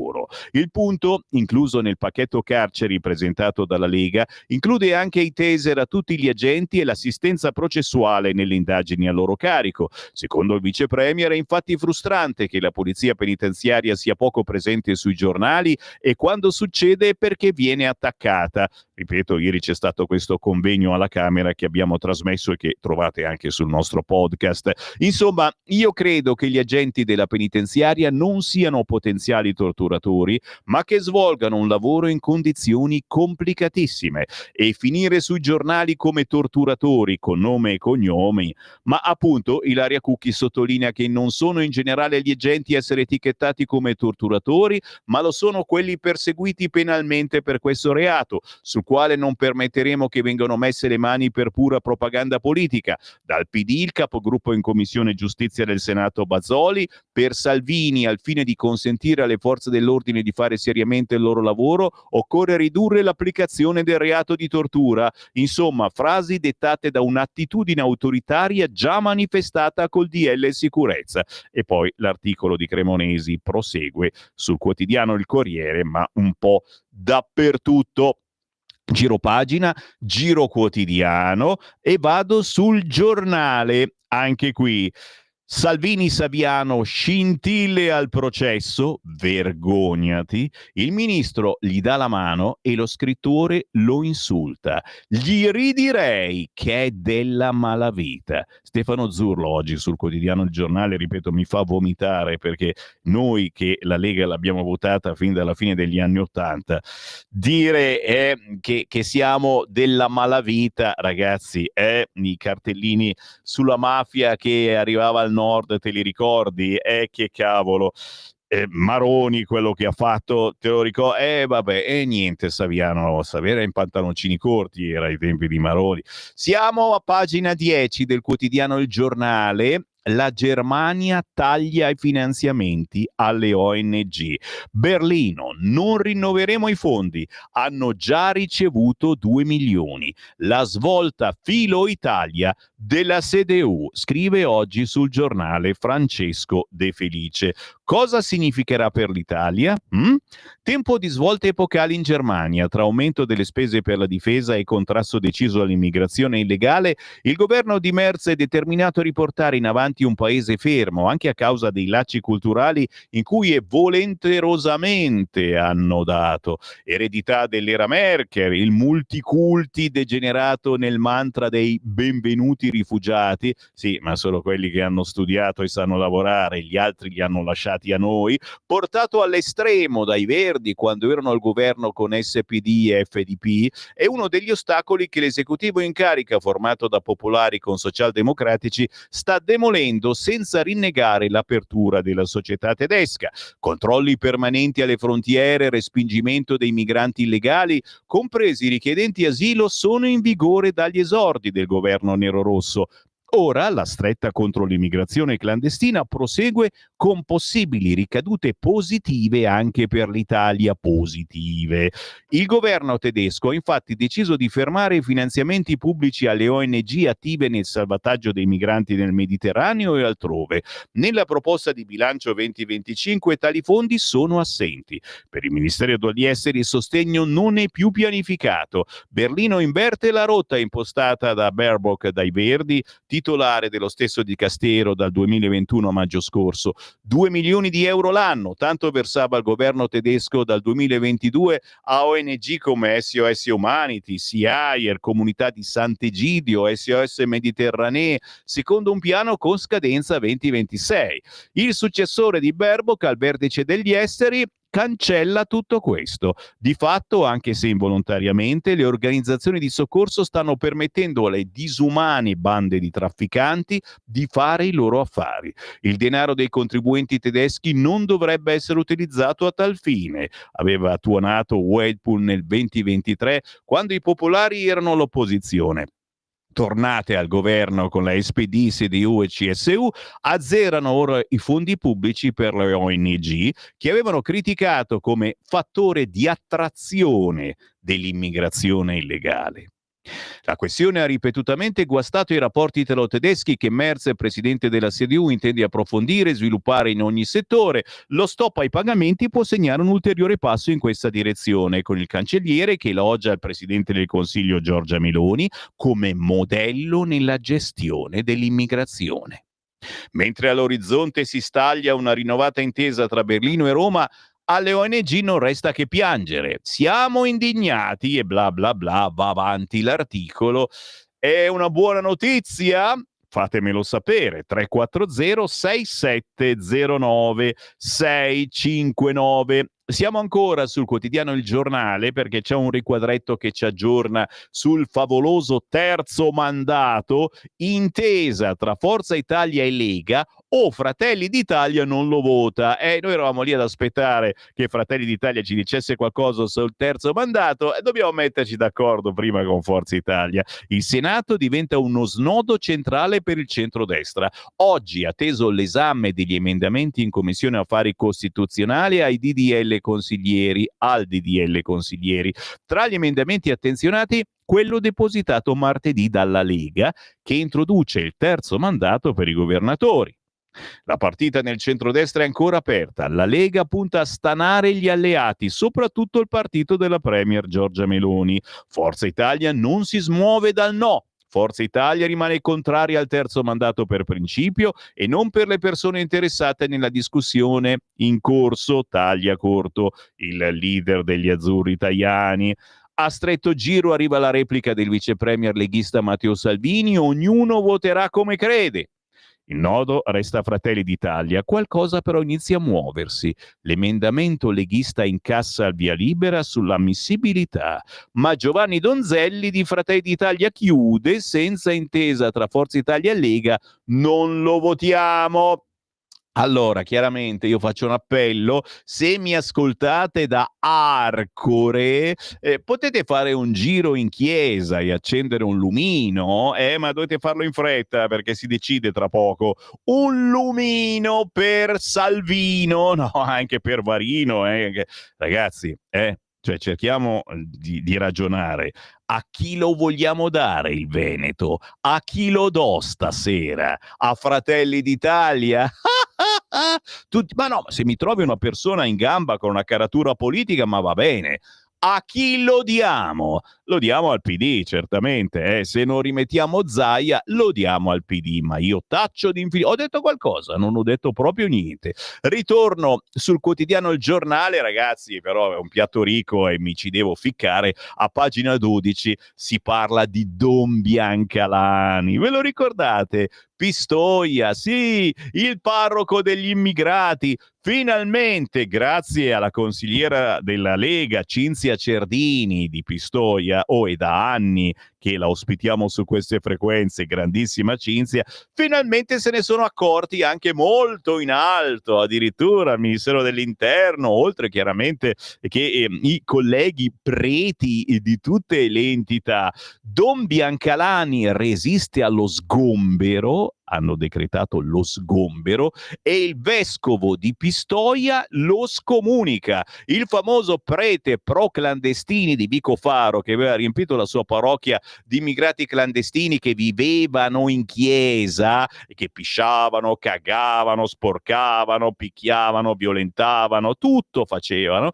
Il punto, incluso nel pacchetto carceri presentato dalla Lega, include anche i taser a tutti gli agenti e l'assistenza processuale nelle indagini a loro carico. Secondo il vice premier è infatti frustrante che la polizia penitenziaria sia poco presente sui giornali e quando succede è perché viene attaccata. Ripeto, ieri c'è stato questo convegno alla Camera che abbiamo trasmesso e che trovate anche sul nostro podcast. Insomma, io credo che gli agenti della penitenziaria non siano potenziali torturatori, torturatori, ma che svolgano un lavoro in condizioni complicatissime, e finire sui giornali come torturatori con nome e cognomi. Ma appunto Ilaria Cucchi sottolinea che non sono in generale gli agenti a essere etichettati come torturatori, ma lo sono quelli perseguiti penalmente per questo reato, sul quale non permetteremo che vengano messe le mani per pura propaganda politica. Dal PD il capogruppo in Commissione Giustizia del Senato Bazoli, per Salvini al fine di consentire alle forze dell'ordine di fare seriamente il loro lavoro occorre ridurre l'applicazione del reato di tortura. Insomma, frasi dettate da un'attitudine autoritaria già manifestata col DL Sicurezza. E poi l'articolo di Cremonesi prosegue sul quotidiano Il Corriere, ma un po' dappertutto. Giro pagina, giro quotidiano e vado sul Giornale. Anche qui Salvini Saviano, scintille al processo, vergognati. Il ministro gli dà la mano e lo scrittore lo insulta. Gli ridirei che è della malavita. Stefano Zurlo oggi sul quotidiano Il Giornale, ripeto, mi fa vomitare, perché noi che la Lega l'abbiamo votata fin dalla fine degli anni '80, dire che siamo della malavita, ragazzi, i cartellini sulla mafia che arrivava al nord, te li ricordi? Che cavolo. Maroni, quello che ha fatto, te lo ricordo? Vabbè, niente, Saviano era in pantaloncini corti, era ai tempi di Maroni. Siamo a pagina 10 del quotidiano Il Giornale. La Germania taglia i finanziamenti alle ONG. Berlino, non rinnoveremo i fondi, hanno già ricevuto 2 milioni. La svolta filo Italia della CDU, scrive oggi sul Giornale Francesco De Felice. Cosa significherà per l'Italia? Tempo di svolta epocali in Germania. Tra aumento delle spese per la difesa e contrasto deciso all'immigrazione illegale, il governo di Merz è determinato a riportare in avanti un paese fermo, anche a causa dei lacci culturali in cui è volenterosamente annodato. Eredità dell'era Merkel, il multiculti degenerato nel mantra dei benvenuti rifugiati. Sì, ma solo quelli che hanno studiato e sanno lavorare, gli altri li hanno lasciati a noi. Portato all'estremo dai Verdi quando erano al governo con SPD e FDP, è uno degli ostacoli che l'esecutivo in carica, formato da popolari con socialdemocratici, sta demolendo senza rinnegare l'apertura della società tedesca. Controlli permanenti alle frontiere, respingimento dei migranti illegali, compresi i richiedenti asilo, sono in vigore dagli esordi del governo nerorosso. Ora la stretta contro l'immigrazione clandestina prosegue con possibili ricadute positive anche per l'Italia. Positive. Il governo tedesco ha infatti deciso di fermare i finanziamenti pubblici alle ONG attive nel salvataggio dei migranti nel Mediterraneo e altrove. Nella proposta di bilancio 2025 tali fondi sono assenti. Per il Ministero degli Esteri il sostegno non è più pianificato. Berlino inverte la rotta impostata da Baerbock dai Verdi, titolare dello stesso dicastero dal 2021 a maggio scorso. 2 milioni di euro l'anno, tanto versava il governo tedesco dal 2022 a ONG come SOS Humanity, SIAIR, Comunità di Sant'Egidio, SOS Mediterranee, secondo un piano con scadenza 2026. Il successore di Baerbock al vertice degli esteri cancella tutto questo. Di fatto, anche se involontariamente, le organizzazioni di soccorso stanno permettendo alle disumane bande di trafficanti di fare i loro affari. Il denaro dei contribuenti tedeschi non dovrebbe essere utilizzato a tal fine, aveva tuonato Whirlpool nel 2023, quando i popolari erano all'opposizione. Tornate al governo con la SPD, CDU e CSU, azzerano ora i fondi pubblici per le ONG che avevano criticato come fattore di attrazione dell'immigrazione illegale. La questione ha ripetutamente guastato i rapporti italo-tedeschi che Merz, presidente della CDU, intende approfondire e sviluppare in ogni settore. Lo stop ai pagamenti può segnare un ulteriore passo in questa direzione, con il cancelliere che elogia il presidente del Consiglio Giorgia Meloni come modello nella gestione dell'immigrazione. Mentre all'orizzonte si staglia una rinnovata intesa tra Berlino e Roma, alle ONG non resta che piangere. Siamo indignati e bla bla bla, va avanti l'articolo. È una buona notizia? Fatemelo sapere. 340 6709 659. Siamo ancora sul quotidiano Il Giornale perché c'è un riquadretto che ci aggiorna sul favoloso terzo mandato, intesa tra Forza Italia e Lega o Fratelli d'Italia non lo vota. Noi eravamo lì ad aspettare che Fratelli d'Italia ci dicesse qualcosa sul terzo mandato e dobbiamo metterci d'accordo prima con Forza Italia. Il Senato diventa uno snodo centrale per il centrodestra. Oggi, atteso l'esame degli emendamenti in Commissione Affari Costituzionali al DDL consiglieri. Tra gli emendamenti attenzionati, quello depositato martedì dalla Lega, che introduce il terzo mandato per i governatori. La partita nel centrodestra è ancora aperta. La Lega punta a stanare gli alleati, soprattutto il partito della Premier Giorgia Meloni. Forza Italia non si smuove dal no. Forza Italia rimane contraria al terzo mandato per principio e non per le persone interessate nella discussione in corso. Taglia corto il leader degli azzurri italiani. A stretto giro arriva la replica del vice premier leghista Matteo Salvini: ognuno voterà come crede. Il nodo resta Fratelli d'Italia, qualcosa però inizia a muoversi. L'emendamento leghista incassa il via libera sull'ammissibilità, ma Giovanni Donzelli di Fratelli d'Italia chiude: senza intesa tra Forza Italia e Lega non lo votiamo. Allora, chiaramente io faccio un appello: se mi ascoltate da Arcore, potete fare un giro in chiesa e accendere un lumino, ma dovete farlo in fretta perché si decide tra poco. Un lumino per Salvino, no, anche per Varino, ragazzi, cioè cerchiamo di ragionare. A chi lo vogliamo dare il Veneto? A chi lo do stasera? A Fratelli d'Italia? Ma no, se mi trovi una persona in gamba con una caratura politica, ma va bene. A chi lo diamo? Lo diamo al PD, certamente. Se non rimettiamo Zaia, lo diamo al PD. Ma io taccio di infinito. Ho detto qualcosa? Non ho detto proprio niente. Ritorno sul quotidiano Il Giornale, ragazzi, però è un piatto ricco e mi ci devo ficcare. A pagina 12 si parla di Don Biancalani. Ve lo ricordate? Pistoia, sì, il parroco degli immigrati. Finalmente, grazie alla consigliera della Lega Cinzia Cerdini di Pistoia, è da anni che la ospitiamo su queste frequenze, grandissima Cinzia, finalmente se ne sono accorti anche molto in alto, addirittura al Ministero dell'Interno, oltre chiaramente che i colleghi preti di tutte le entità. Don Biancalani resiste allo sgombero, hanno decretato lo sgombero, e il vescovo di Pistoia lo scomunica. Il famoso prete pro-clandestini di Vicofaro, che aveva riempito la sua parrocchia di immigrati clandestini che vivevano in chiesa, che pisciavano, cagavano, sporcavano, picchiavano, violentavano, tutto facevano.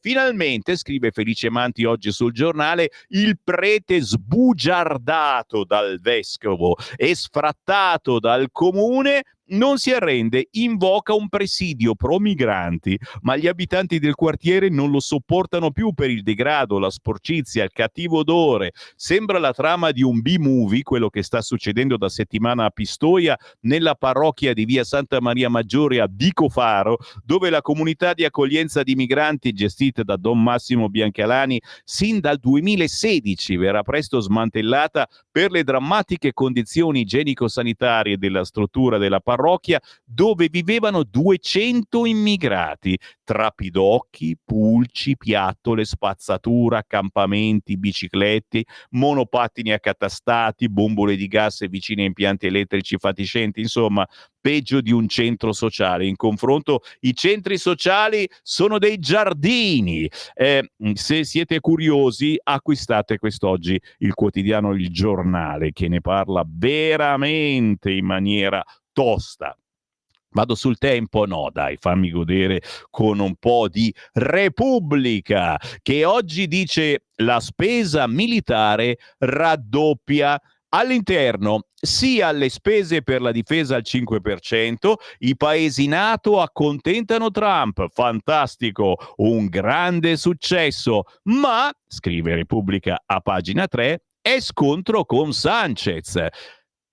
Finalmente, scrive Felice Manti oggi sul Giornale, il prete sbugiardato dal vescovo e sfrattato dal comune non si arrende, invoca un presidio pro migranti, ma gli abitanti del quartiere non lo sopportano più per il degrado, la sporcizia, il cattivo odore. Sembra la trama di un B-movie, quello che sta succedendo da settimana a Pistoia, nella parrocchia di via Santa Maria Maggiore a Vicofaro, dove la comunità di accoglienza di migranti gestita da Don Massimo Biancalani sin dal 2016 verrà presto smantellata per le drammatiche condizioni igienico-sanitarie della struttura della parrocchia, dove vivevano 200 immigrati, tra pidocchi, pulci, piattole, spazzatura, accampamenti, biciclette, monopattini accatastati, bombole di gas e vicini a impianti elettrici fatiscenti, insomma peggio di un centro sociale. In confronto i centri sociali sono dei giardini. Se siete curiosi, acquistate quest'oggi il quotidiano Il Giornale, che ne parla veramente in maniera tosta. Vado sul Tempo? No, dai, fammi godere con un po' di Repubblica, che oggi dice: la spesa militare raddoppia. All'interno, sia le spese per la difesa al 5%, i paesi NATO accontentano Trump, fantastico, un grande successo, ma, scrive Repubblica a pagina 3, è scontro con Sanchez.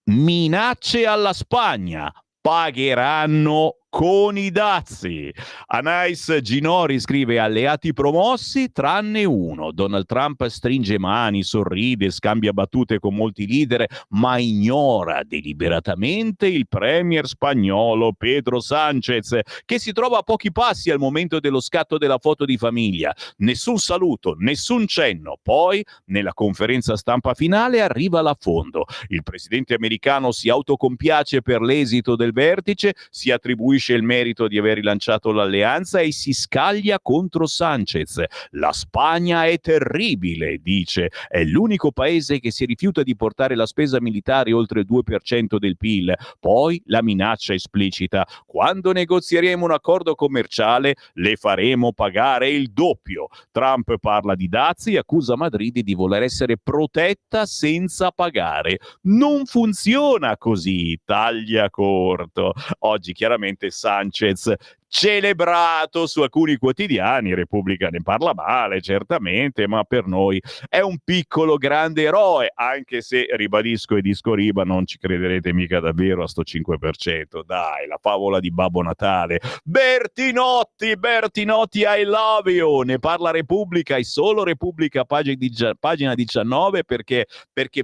Minacce alla Spagna, pagheranno con i dazi. Anais Ginori scrive: alleati promossi tranne uno. Donald Trump stringe mani, sorride, scambia battute con molti leader, ma ignora deliberatamente il premier spagnolo Pedro Sánchez, che si trova a pochi passi al momento dello scatto della foto di famiglia. Nessun saluto, nessun cenno. Poi, nella conferenza stampa finale, arriva l'affondo. Il presidente americano si autocompiace per l'esito del vertice, si attribuisce il merito di aver rilanciato l'alleanza e si scaglia contro Sánchez. La Spagna è terribile, dice. È l'unico paese che si rifiuta di portare la spesa militare oltre il 2% del PIL. Poi la minaccia esplicita: quando negozieremo un accordo commerciale le faremo pagare il doppio. Trump parla di dazi e accusa Madrid di voler essere protetta senza pagare. Non funziona così, taglia corto. Oggi chiaramente Sánchez celebrato su alcuni quotidiani, Repubblica ne parla male certamente, ma per noi è un piccolo grande eroe, anche se, ribadisco e discoriba, non ci crederete mica davvero a sto 5%, dai, la favola di Babbo Natale. Bertinotti, I love you, ne parla Repubblica e solo Repubblica, pagina 19, perché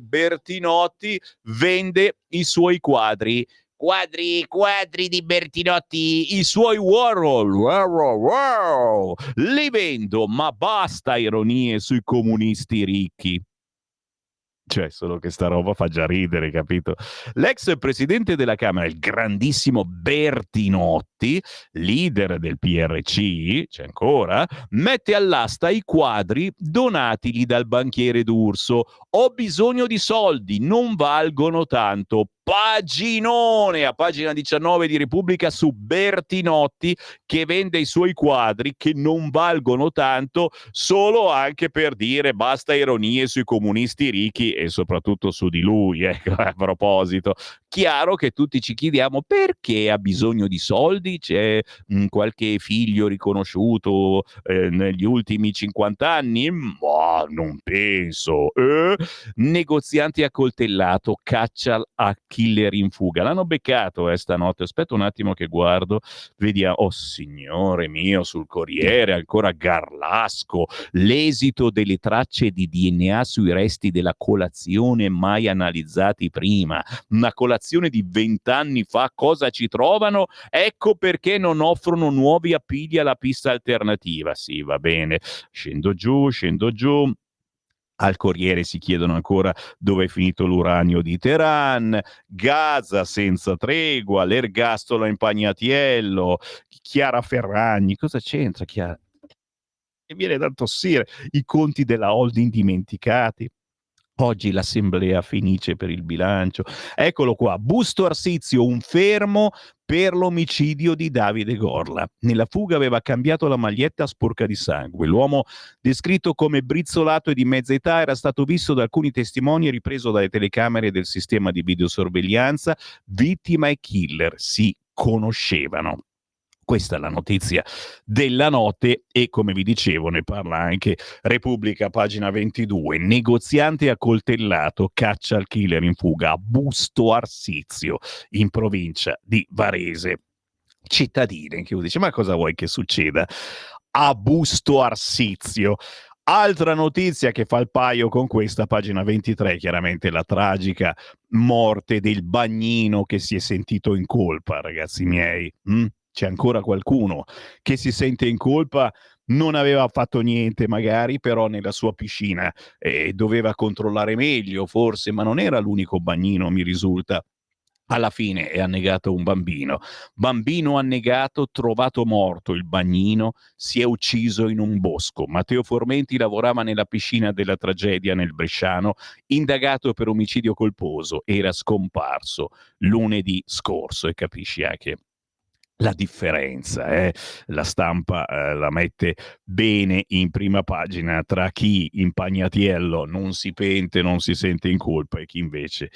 Bertinotti vende i suoi quadri di Bertinotti, i suoi Warhol, li vendo, ma basta ironie sui comunisti ricchi. Cioè, solo che sta roba fa già ridere, capito? L'ex presidente della Camera, il grandissimo Bertinotti, leader del PRC, c'è ancora, mette all'asta i quadri donatigli dal banchiere D'Urso. Ho bisogno di soldi, non valgono tanto. Paginone a pagina 19 di Repubblica su Bertinotti che vende i suoi quadri che non valgono tanto, solo anche per dire basta ironie sui comunisti ricchi e soprattutto su di lui, a proposito. Chiaro che tutti ci chiediamo perché ha bisogno di soldi, c'è qualche figlio riconosciuto negli ultimi 50 anni? Ma non penso. Negozianti accoltellato, caccia a killer in fuga. L'hanno beccato stanotte, aspetta un attimo che guardo, vediamo. Oh signore mio, sul Corriere ancora Garlasco, l'esito delle tracce di DNA sui resti della colazione mai analizzati prima. Una colazione di 20 anni fa, cosa ci trovano? Ecco perché non offrono nuovi appigli alla pista alternativa. Sì, va bene, scendo giù. Al Corriere si chiedono ancora dove è finito l'uranio di Teheran, Gaza senza tregua, l'ergastolo a Impagnatiello, Chiara Ferragni, cosa c'entra Chiara? E viene da tossire, i conti della holding dimenticati. Oggi l'assemblea finisce per il bilancio. Eccolo qua, Busto Arsizio, un fermo per l'omicidio di Davide Gorla. Nella fuga aveva cambiato la maglietta sporca di sangue. L'uomo, descritto come brizzolato e di mezza età, era stato visto da alcuni testimoni e ripreso dalle telecamere del sistema di videosorveglianza. Vittima e killer si conoscevano. Questa è la notizia della notte e, come vi dicevo, ne parla anche Repubblica, pagina 22. Negoziante accoltellato, caccia al killer in fuga a Busto Arsizio, in provincia di Varese. Cittadine che dice: ma cosa vuoi che succeda a Busto Arsizio? Altra notizia che fa il paio con questa, pagina 23, chiaramente la tragica morte del bagnino che si è sentito in colpa, ragazzi miei. C'è ancora qualcuno che si sente in colpa, non aveva fatto niente magari, però nella sua piscina doveva controllare meglio forse, ma non era l'unico bagnino, mi risulta. Alla fine è annegato un bambino annegato, trovato morto il bagnino, si è ucciso in un bosco. Matteo Formenti lavorava nella piscina della tragedia nel Bresciano, indagato per omicidio colposo, era scomparso lunedì scorso e capisci anche la differenza, la stampa la mette bene in prima pagina tra chi Impagnatiello non si pente, non si sente in colpa e chi invece.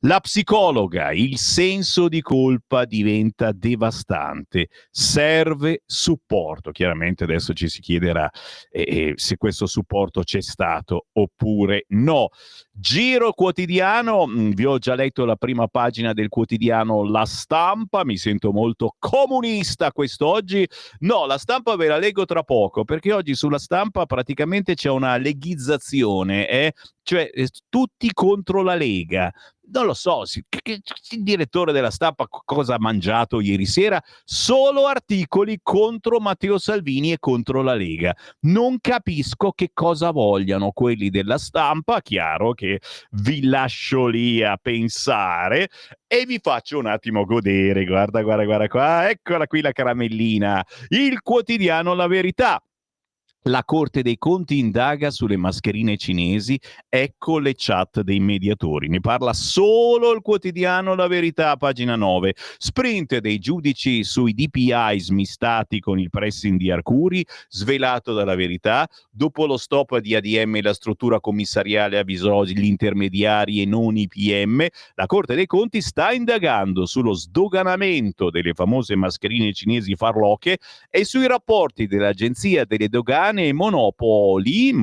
La psicologa, il senso di colpa diventa devastante, serve supporto. Chiaramente adesso ci si chiederà se questo supporto c'è stato oppure no. Giro quotidiano, vi ho già letto la prima pagina del quotidiano La Stampa, mi sento molto comunista quest'oggi. No, la Stampa ve la leggo tra poco, perché oggi sulla Stampa praticamente c'è una leghizzazione, cioè tutti contro la Lega. Non lo so, il direttore della Stampa cosa ha mangiato ieri sera? Solo articoli contro Matteo Salvini e contro la Lega. Non capisco che cosa vogliano quelli della Stampa, chiaro che vi lascio lì a pensare e vi faccio un attimo godere. Guarda qua, eccola qui la caramellina. Il quotidiano La Verità. La Corte dei Conti indaga sulle mascherine cinesi, ecco le chat dei mediatori. Ne parla solo il quotidiano La Verità, pagina 9. Sprint dei giudici sui DPI smistati con il pressing di Arcuri, svelato dalla Verità. Dopo lo stop di ADM la struttura commissariale avvisò gli intermediari e non i PM. La Corte dei Conti sta indagando sullo sdoganamento delle famose mascherine cinesi farlocche e sui rapporti dell'Agenzia delle Dogane e Monopoli,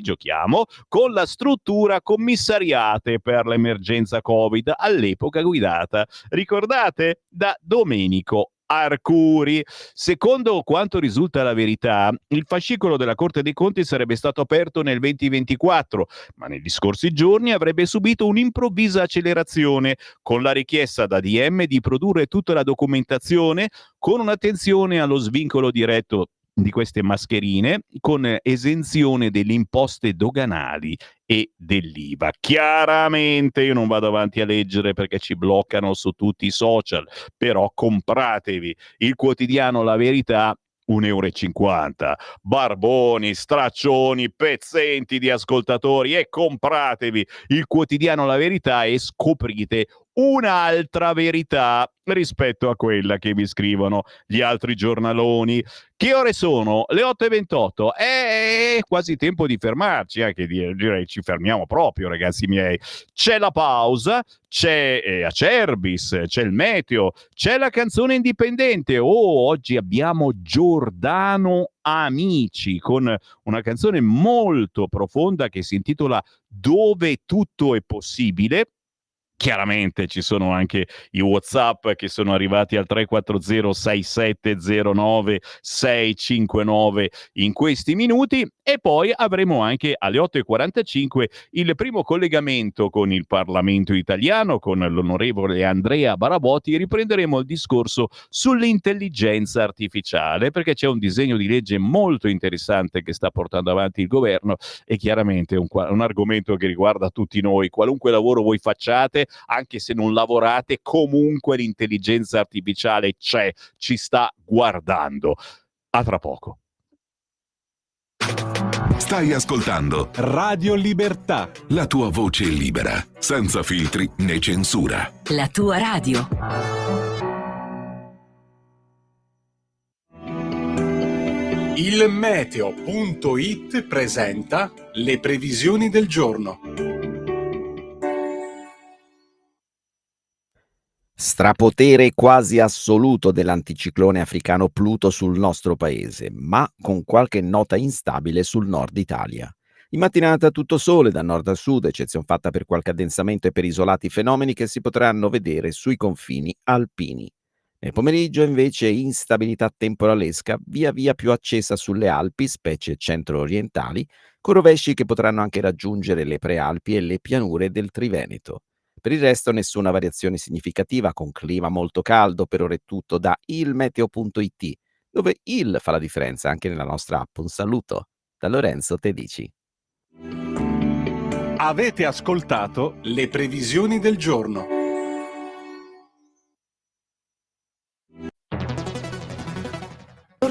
giochiamo, con la struttura commissariate per l'emergenza Covid, all'epoca guidata, ricordate, da Domenico Arcuri. Secondo quanto risulta La Verità, il fascicolo della Corte dei Conti sarebbe stato aperto nel 2024, ma negli scorsi giorni avrebbe subito un'improvvisa accelerazione, con la richiesta da DM di produrre tutta la documentazione con un'attenzione allo svincolo diretto di queste mascherine, con esenzione delle imposte doganali e dell'IVA. Chiaramente io non vado avanti a leggere perché ci bloccano su tutti i social, però compratevi il quotidiano La Verità, 1,50 euro. Barboni, straccioni, pezzenti di ascoltatori, e compratevi il quotidiano La Verità e scoprite un'altra verità rispetto a quella che vi scrivono gli altri giornaloni. Che ore sono? Le 8:28. È quasi tempo di fermarci, anche direi ci fermiamo proprio, ragazzi miei. C'è la pausa, c'è Acerbis, c'è il meteo, c'è la canzone indipendente. Oh, oggi abbiamo Giordano Amici con una canzone molto profonda che si intitola Dove tutto è possibile. Chiaramente ci sono anche i WhatsApp che sono arrivati al 340 6709 659 in questi minuti, e poi avremo anche alle 8:45 il primo collegamento con il Parlamento italiano, con l'onorevole Andrea Baraboti, e riprenderemo il discorso sull'intelligenza artificiale, perché c'è un disegno di legge molto interessante che sta portando avanti il governo, e chiaramente un argomento che riguarda tutti noi. Qualunque lavoro voi facciate, anche se non lavorate, comunque l'intelligenza artificiale c'è, ci sta guardando. A tra poco. Stai ascoltando Radio Libertà. la tua voce libera, senza filtri né censura. La tua radio. Il meteo.it presenta le previsioni del giorno. Strapotere quasi assoluto dell'anticiclone africano Pluto sul nostro paese, ma con qualche nota instabile sul nord Italia. In mattinata tutto sole da nord a sud, eccezion fatta per qualche addensamento e per isolati fenomeni che si potranno vedere sui confini alpini. Nel pomeriggio invece instabilità temporalesca via via più accesa sulle Alpi, specie centro-orientali, con rovesci che potranno anche raggiungere le prealpi e le pianure del Triveneto. Per il resto nessuna variazione significativa, con clima molto caldo. Per ora è tutto da ilmeteo.it, dove il fa la differenza anche nella nostra app. Un saluto da Lorenzo Tedici. Avete ascoltato le previsioni del giorno.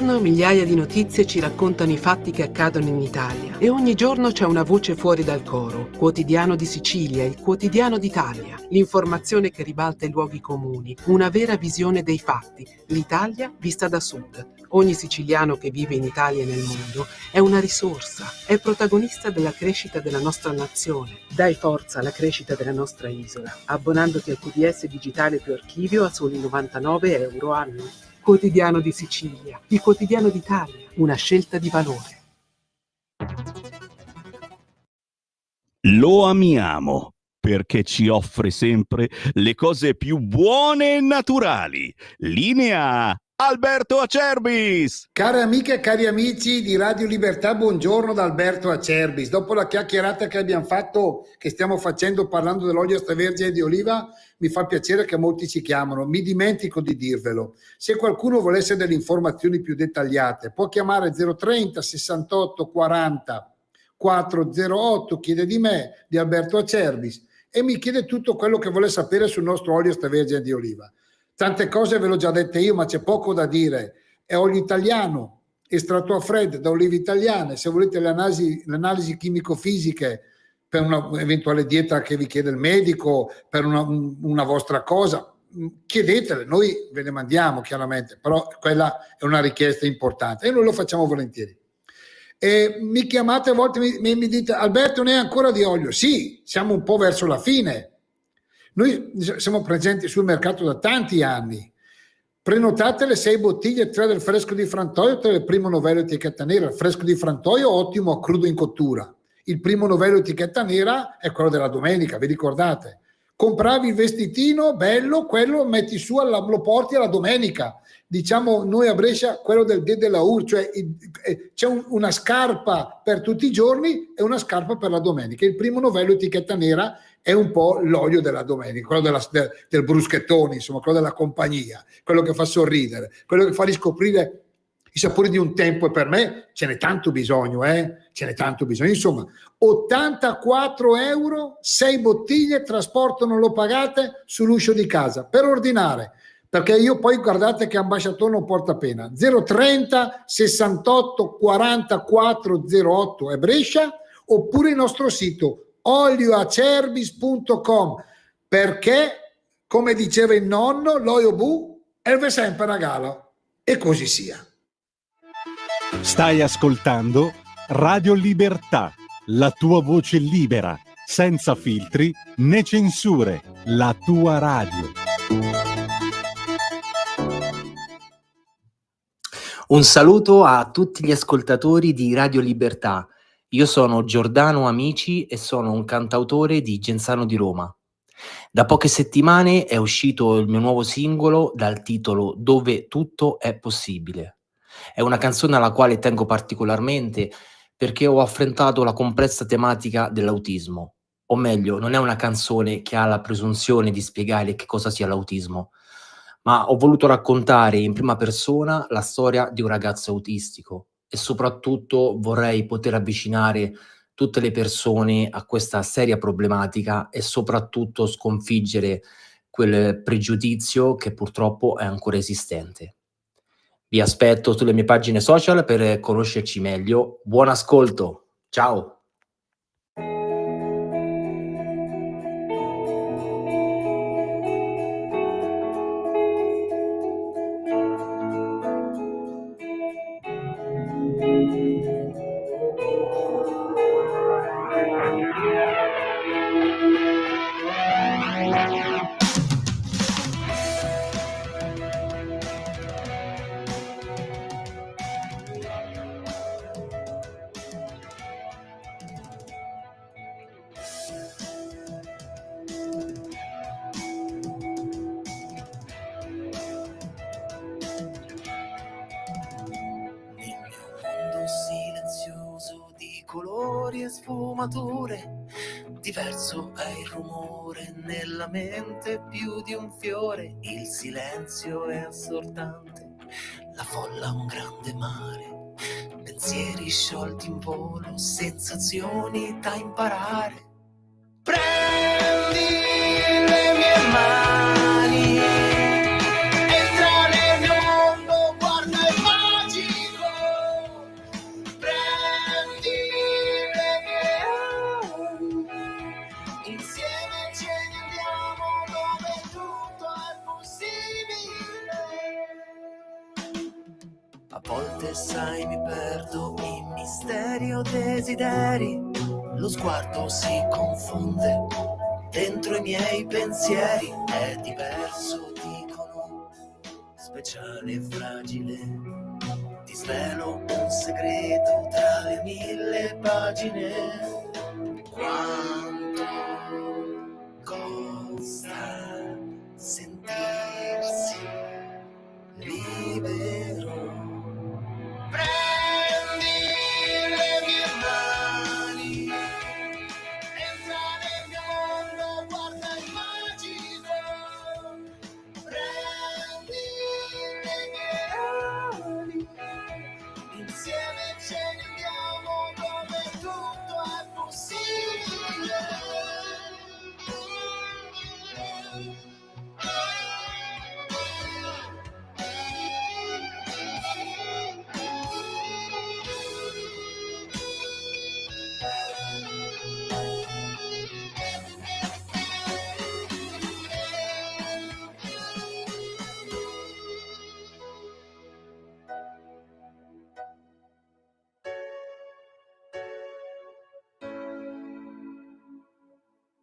Migliaia di notizie ci raccontano i fatti che accadono in Italia e ogni giorno c'è una voce fuori dal coro. Quotidiano di Sicilia, il quotidiano d'Italia, l'informazione che ribalta i luoghi comuni, una vera visione dei fatti, l'Italia vista da sud. Ogni siciliano che vive in Italia e nel mondo è una risorsa, è protagonista della crescita della nostra nazione. Dai forza alla crescita della nostra isola, abbonandoti al QDS digitale più archivio a soli 99 euro annuo. Quotidiano di Sicilia, il quotidiano d'Italia, una scelta di valore. Lo amiamo. perché ci offre sempre le cose più buone e naturali. Linea Alberto Acerbis! Care amiche e cari amici di Radio Libertà, buongiorno da Alberto Acerbis. Dopo la chiacchierata che abbiamo fatto, che stiamo facendo parlando dell'olio extravergine di oliva, mi fa piacere che molti ci chiamano. Mi dimentico di dirvelo. Se qualcuno volesse delle informazioni più dettagliate, può chiamare 030 68 40 408, chiede di me, di Alberto Acerbis, e mi chiede tutto quello che vuole sapere sul nostro olio extravergine di oliva. Tante cose ve l'ho già dette io, ma c'è poco da dire. È olio italiano, estratto a freddo da olive italiane. Se volete le analisi chimico-fisiche per un'eventuale dieta che vi chiede il medico, per una vostra cosa, chiedetele, noi ve le mandiamo chiaramente, però quella è una richiesta importante e noi lo facciamo volentieri. E mi chiamate a volte mi dite: Alberto, ne è ancora di olio? Sì, siamo un po' verso la fine. Noi siamo presenti sul mercato da tanti anni. Prenotate le 6 bottiglie, 3 del fresco di Frantoio, 3 del primo novello etichetta nera. Il fresco di Frantoio ottimo, crudo in cottura. Il primo novello etichetta nera è quello della domenica, vi ricordate? Compravi il vestitino bello, quello metti su, lo porti alla domenica. Diciamo noi a Brescia quello del dè della ur, cioè c'è una scarpa per tutti i giorni e una scarpa per la domenica. Il primo novello etichetta nera è un po' l'olio della domenica, quello del bruschettone, insomma, quello della compagnia, quello che fa sorridere, quello che fa riscoprire i sapori di un tempo, e per me ce n'è tanto bisogno, ce n'è tanto bisogno. Insomma, 84 euro, 6 bottiglie, trasporto non lo pagate, sull'uscio di casa, per ordinare, perché io poi guardate che ambasciatore non porta pena. 030 68 44 08 è Brescia, oppure il nostro sito olioacerbis.com, perché come diceva il nonno, l'olio bu è sempre regalo, e così sia. Stai ascoltando Radio Libertà, la tua voce libera, senza filtri né censure, la tua radio. Un saluto a tutti gli ascoltatori di Radio Libertà. Io sono Giordano Amici e sono un cantautore di Genzano di Roma. Da poche settimane è uscito il mio nuovo singolo dal titolo Dove tutto è possibile. È una canzone alla quale tengo particolarmente perché ho affrontato la complessa tematica dell'autismo. O meglio, non è una canzone che ha la presunzione di spiegare che cosa sia l'autismo, ma ho voluto raccontare in prima persona la storia di un ragazzo autistico e soprattutto vorrei poter avvicinare tutte le persone a questa seria problematica e soprattutto sconfiggere quel pregiudizio che purtroppo è ancora esistente. Vi aspetto sulle mie pagine social per conoscerci meglio. Buon ascolto, ciao! Colori e sfumature, diverso è il rumore nella mente più di un fiore, il silenzio è assordante, la folla un grande mare, pensieri sciolti in volo, sensazioni da imparare. Prendi le mie mani, entra nel mio mondo, guarda il magico. Prendi le mie mani, insieme ce ne andiamo dove tutto è possibile. A volte sai mi perdo in misteri o desideri, lo sguardo si confonde dentro i miei pensieri, è diverso dicono, speciale e fragile, ti svelo un segreto tra le 1000 pagine. Quanto basta sentirsi libero. Prendi le mie mani, entra nel mio mondo, guarda il magico. Prendi le mie ali, insieme ce ne andiamo dove tutto è possibile.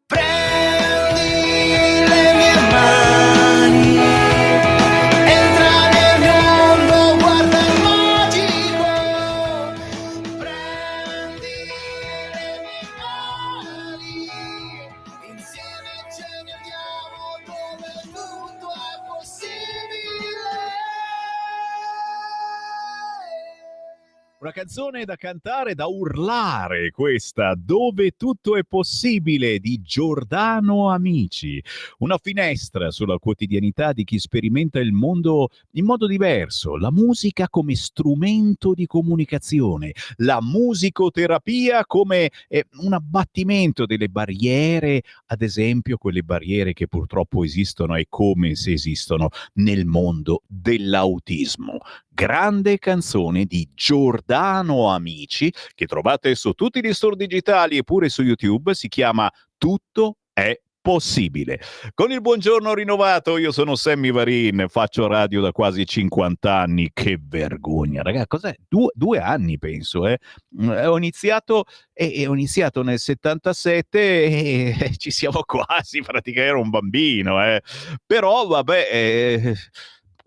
Prendi le mie mani, entra nel mio mondo, guarda il magico. Prendi le mie ali, insieme ce ne andiamo dove tutto è possibile. Una canzone da cantare, da urlare questa, Dove tutto è possibile, di Giordano Amici. Una finestra sulla quotidianità di chi sperimenta il mondo in modo diverso, la musica come strumento di comunicazione, la musicoterapia come un abbattimento delle barriere, ad esempio quelle barriere che purtroppo esistono e come se esistono nel mondo dell'autismo. Grande canzone di Giordano Amici che trovate su tutti gli store digitali e pure su YouTube, si chiama Tutto è possibile. Con il buongiorno rinnovato, io sono Sammy Varin, faccio radio da quasi 50 anni, che vergogna, ragazzi, cos'è? Due anni penso, ho iniziato nel 77 e ci siamo quasi, praticamente ero un bambino, però vabbè,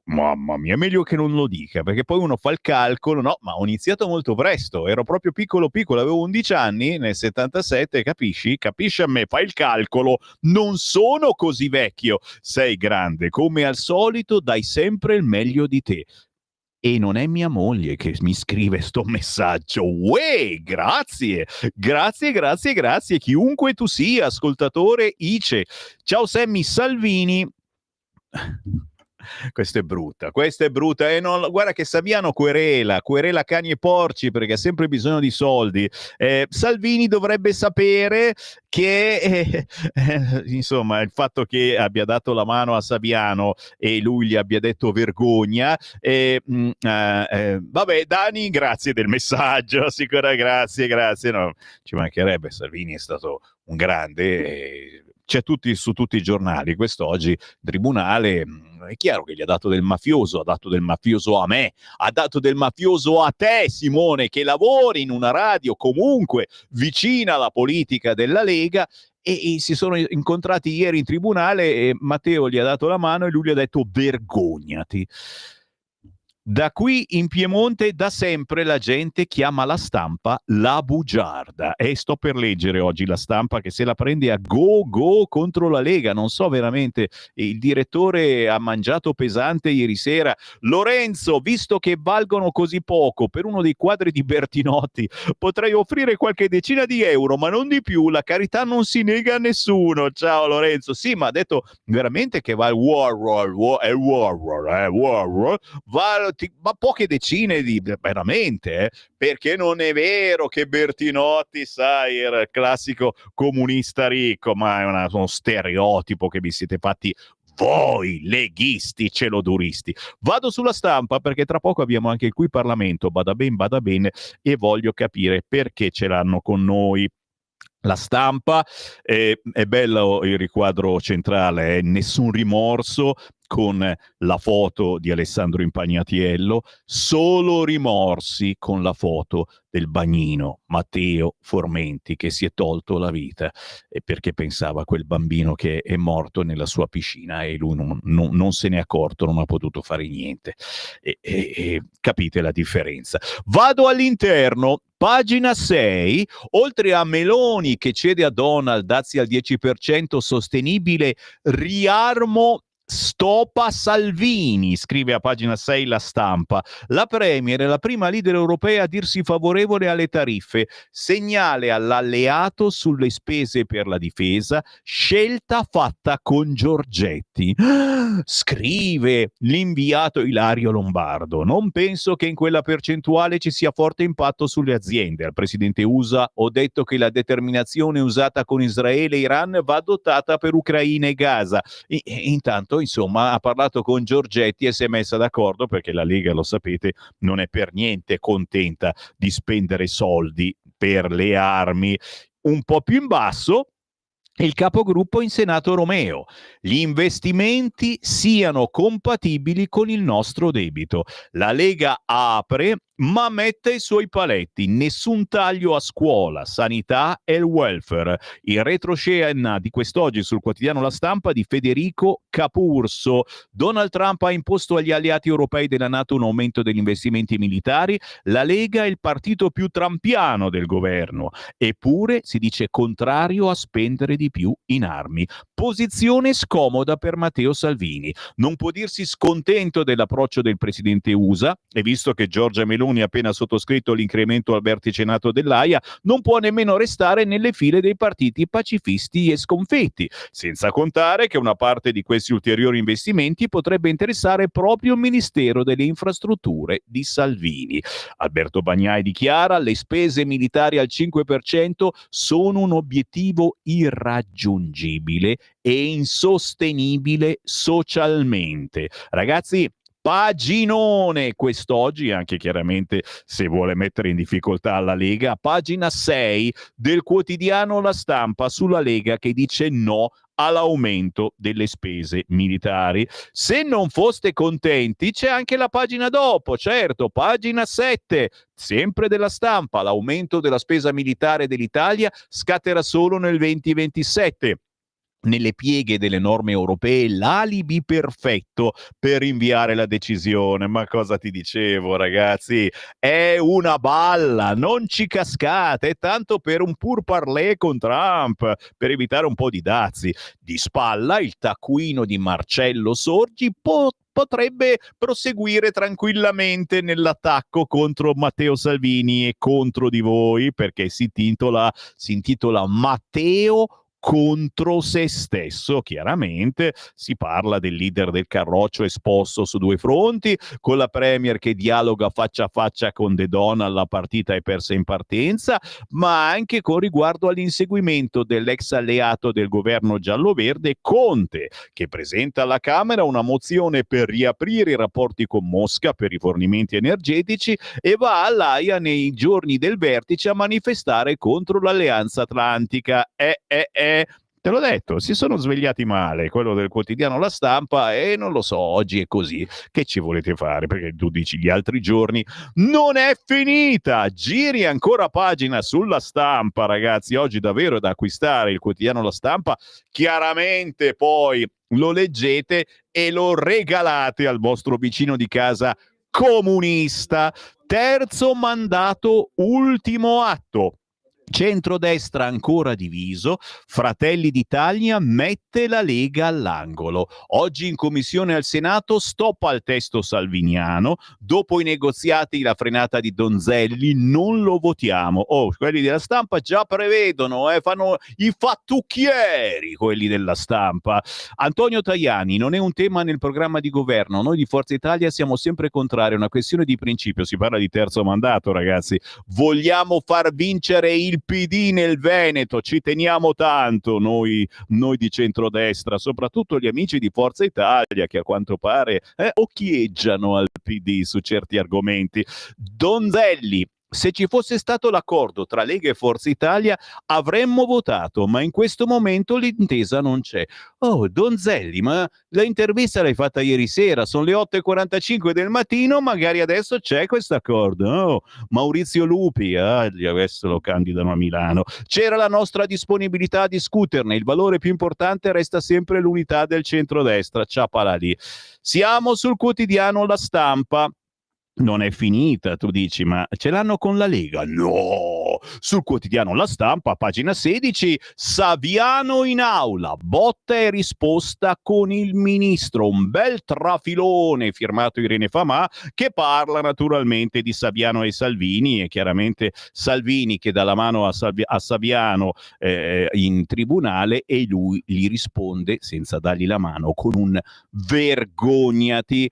mamma mia, meglio che non lo dica, perché poi uno fa il calcolo, no, ma ho iniziato molto presto, ero proprio piccolo, avevo 11 anni nel 77, capisci? Capisci a me, fai il calcolo, non sono così vecchio, sei grande, come al solito dai sempre il meglio di te. E non è mia moglie che mi scrive sto messaggio. Uè, grazie, chiunque tu sia, ascoltatore ICE. Ciao Sammy Salvini. Questa è brutta e non, guarda che Saviano querela cani e porci perché ha sempre bisogno di soldi. Salvini dovrebbe sapere che insomma il fatto che abbia dato la mano a Saviano e lui gli abbia detto vergogna, vabbè, Dani, grazie del messaggio, sicura, grazie, no, ci mancherebbe, Salvini è stato un grande, c'è su tutti i giornali quest'oggi, tribunale. È chiaro che gli ha dato del mafioso, ha dato del mafioso a me, ha dato del mafioso a te, Simone, che lavori in una radio comunque vicina alla politica della Lega, e si sono incontrati ieri in tribunale e Matteo gli ha dato la mano e lui gli ha detto vergognati. Da qui in Piemonte da sempre la gente chiama la stampa la bugiarda, e sto per leggere oggi la stampa che se la prende a go contro la Lega. Non so veramente, il direttore ha mangiato pesante ieri sera. Lorenzo, visto che valgono così poco, per uno dei quadri di Bertinotti potrei offrire qualche decina di euro, ma non di più, la carità non si nega a nessuno. Ciao Lorenzo. Sì, ma ha detto veramente che va il ma poche decine di veramente, perché non è vero che Bertinotti, sai, era il classico comunista ricco, ma è uno stereotipo che vi siete fatti voi leghisti celoduristi. Vado sulla stampa perché tra poco abbiamo anche qui Parlamento, bada bene, e voglio capire perché ce l'hanno con noi. La stampa, è bello il riquadro centrale, nessun rimorso, con la foto di Alessandro Impagnatiello, solo rimorsi con la foto del bagnino Matteo Formenti, che si è tolto la vita perché pensava a quel bambino che è morto nella sua piscina e lui non se n'è accorto, non ha potuto fare niente. E capite la differenza. Vado all'interno, pagina 6, oltre a Meloni che cede a Donald dazi al 10% sostenibile, riarmo stopa Salvini, scrive a pagina 6 La Stampa. La Premier è la prima leader europea a dirsi favorevole alle tariffe, segnale all'alleato sulle spese per la difesa, scelta fatta con Giorgetti. Scrive l'inviato Ilario Lombardo: non penso che in quella percentuale ci sia forte impatto sulle aziende. Al presidente USA ho detto che la determinazione usata con Israele e Iran va adottata per Ucraina e Gaza. Intanto, insomma, ha parlato con Giorgetti e si è messa d'accordo, perché la Lega, lo sapete, non è per niente contenta di spendere soldi per le armi. Un po' più in basso, il capogruppo in Senato Romeo: gli investimenti siano compatibili con il nostro debito. La Lega apre ma mette i suoi paletti: nessun taglio a scuola, sanità e il welfare. Il retroscena di quest'oggi sul quotidiano La Stampa di Federico Capurso: Donald Trump ha imposto agli alleati europei della NATO un aumento degli investimenti militari, la Lega è il partito più trampiano del governo, eppure si dice contrario a spendere di più in armi. Posizione scomoda per Matteo Salvini. Non può dirsi scontento dell'approccio del presidente USA, e visto che Giorgia Meloni ha appena sottoscritto l'incremento al vertice NATO dell'AIA, non può nemmeno restare nelle file dei partiti pacifisti e sconfitti, senza contare che una parte di questi ulteriori investimenti potrebbe interessare proprio il Ministero delle Infrastrutture di Salvini. Alberto Bagnai dichiara: le spese militari al 5% sono un obiettivo irraggiungibile e insostenibile socialmente. Ragazzi, paginone quest'oggi, anche chiaramente se vuole mettere in difficoltà la Lega. Pagina 6 del quotidiano La Stampa sulla Lega che dice no all'aumento delle spese militari. Se non foste contenti, c'è anche la pagina dopo, certo, pagina 7, sempre della Stampa: l'aumento della spesa militare dell'Italia scatterà solo nel 2027. Nelle pieghe delle norme europee l'alibi perfetto per rinviare la decisione. Ma cosa ti dicevo, ragazzi? È una balla, non ci cascate, è tanto per un pur parler con Trump, per evitare un po' di dazi. Di spalla il taccuino di Marcello Sorgi potrebbe proseguire tranquillamente nell'attacco contro Matteo Salvini e contro di voi, perché si intitola Matteo contro se stesso. Chiaramente si parla del leader del Carroccio esposto su due fronti, con la Premier che dialoga faccia a faccia con De Donald, la partita è persa in partenza, ma anche con riguardo all'inseguimento dell'ex alleato del governo giallo-verde Conte, che presenta alla Camera una mozione per riaprire i rapporti con Mosca per i fornimenti energetici e va all'Aia nei giorni del vertice a manifestare contro l'Alleanza Atlantica. Te l'ho detto, si sono svegliati male, quello del quotidiano La Stampa, e non lo so, oggi è così. Che ci volete fare? Perché tu dici gli altri giorni non è finita. Giri ancora pagina sulla Stampa, ragazzi. Oggi davvero è da acquistare il quotidiano La Stampa. Chiaramente poi lo leggete e lo regalate al vostro vicino di casa comunista. Terzo mandato, ultimo atto. Centrodestra ancora diviso, Fratelli d'Italia mette la Lega all'angolo. Oggi in commissione al Senato stop al testo salviniano, dopo i negoziati la frenata di Donzelli, non lo votiamo. Quelli della Stampa già prevedono, fanno i fattucchieri quelli della Stampa. Antonio Tajani: non è un tema nel programma di governo, noi di Forza Italia siamo sempre contrari, è una questione di principio. Si parla di terzo mandato, ragazzi. Vogliamo far vincere il PD nel Veneto, ci teniamo tanto noi di centrodestra, soprattutto gli amici di Forza Italia che a quanto pare occhieggiano al PD su certi argomenti. Donzelli: Se ci fosse stato l'accordo tra Lega e Forza Italia avremmo votato, ma in questo momento l'intesa non c'è. Oh, Donzelli, ma l'intervista l'hai fatta ieri sera, sono le 8:45 del mattino, magari adesso c'è questo accordo. Oh, Maurizio Lupi, adesso lo candidano a Milano. C'era la nostra disponibilità a discuterne, il valore più importante resta sempre l'unità del centrodestra. Ciapala lì. Siamo sul quotidiano La Stampa. Non è finita, tu dici, ma ce l'hanno con la Lega? No! Sul quotidiano La Stampa, pagina 16, Saviano in aula, botta e risposta con il ministro, un bel trafilone firmato Irene Famà che parla naturalmente di Saviano e Salvini, e chiaramente Salvini che dà la mano a Saviano in tribunale, e lui gli risponde senza dargli la mano con un vergognati.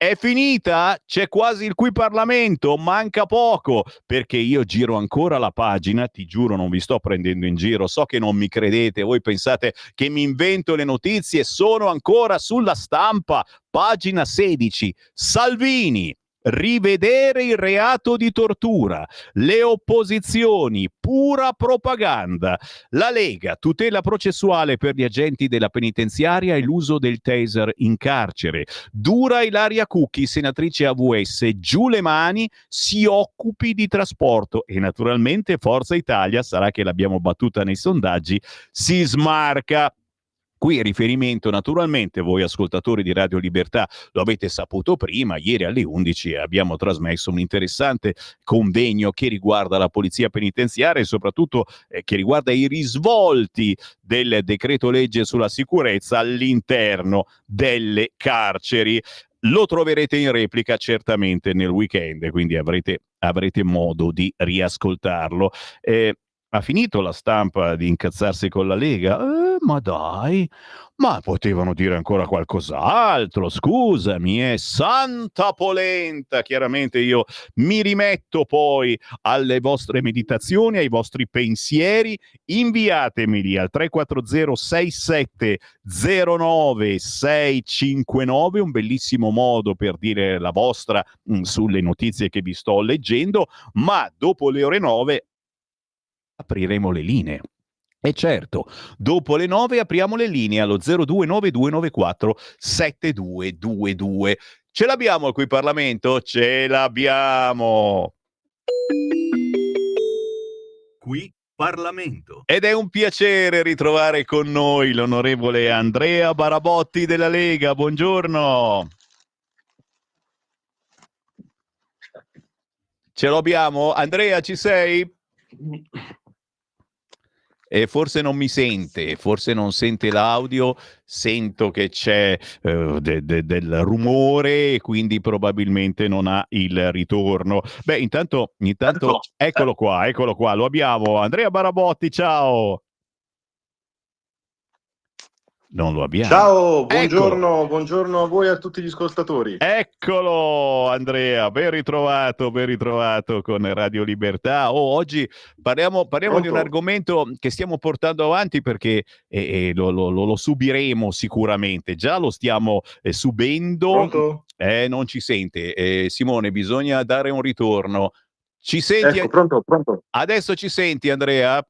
È finita? C'è quasi il qui Parlamento, manca poco, perché io giro ancora la pagina, ti giuro non vi sto prendendo in giro, so che non mi credete, voi pensate che mi invento le notizie, sono ancora sulla Stampa, pagina 16, Salvini, rivedere il reato di tortura, le opposizioni, pura propaganda, la Lega, tutela processuale per gli agenti della penitenziaria e l'uso del taser in carcere, dura Ilaria Cucchi, senatrice AVS, giù le mani, si occupi di trasporto, e naturalmente Forza Italia, sarà che l'abbiamo battuta nei sondaggi, si smarca. Qui riferimento naturalmente, voi ascoltatori di Radio Libertà lo avete saputo prima, ieri alle 11 abbiamo trasmesso un interessante convegno che riguarda la polizia penitenziaria e soprattutto che riguarda i risvolti del decreto legge sulla sicurezza all'interno delle carceri. Lo troverete in replica certamente nel weekend, quindi avrete modo di riascoltarlo. Ha finito La Stampa di incazzarsi con la Lega? Ma dai, ma potevano dire ancora qualcos'altro, scusami, santa polenta. Chiaramente io mi rimetto poi alle vostre meditazioni, ai vostri pensieri, inviatemeli al 340 6709 659, un bellissimo modo per dire la vostra sulle notizie che vi sto leggendo, ma dopo le ore 9 apriremo le linee. E certo, dopo le 9 apriamo le linee allo 029294 7222. Ce l'abbiamo qui Parlamento? Ce l'abbiamo! Qui Parlamento. Ed è un piacere ritrovare con noi l'onorevole Andrea Barabotti della Lega. Buongiorno. Ce l'abbiamo? Andrea, ci sei? E forse non mi sente, forse non sente l'audio, sento che c'è del rumore e quindi probabilmente non ha il ritorno. Beh, intanto eccolo qua, lo abbiamo. Andrea Barabotti, ciao! Non lo abbiamo. Ciao, buongiorno, buongiorno a voi e a tutti gli ascoltatori. Eccolo Andrea, ben ritrovato con Radio Libertà. Oggi parliamo di un argomento che stiamo portando avanti perché lo subiremo sicuramente, già lo stiamo subendo. Pronto? Non ci sente. Simone, bisogna dare un ritorno. Ci senti? Ecco, pronto. Adesso ci senti Andrea?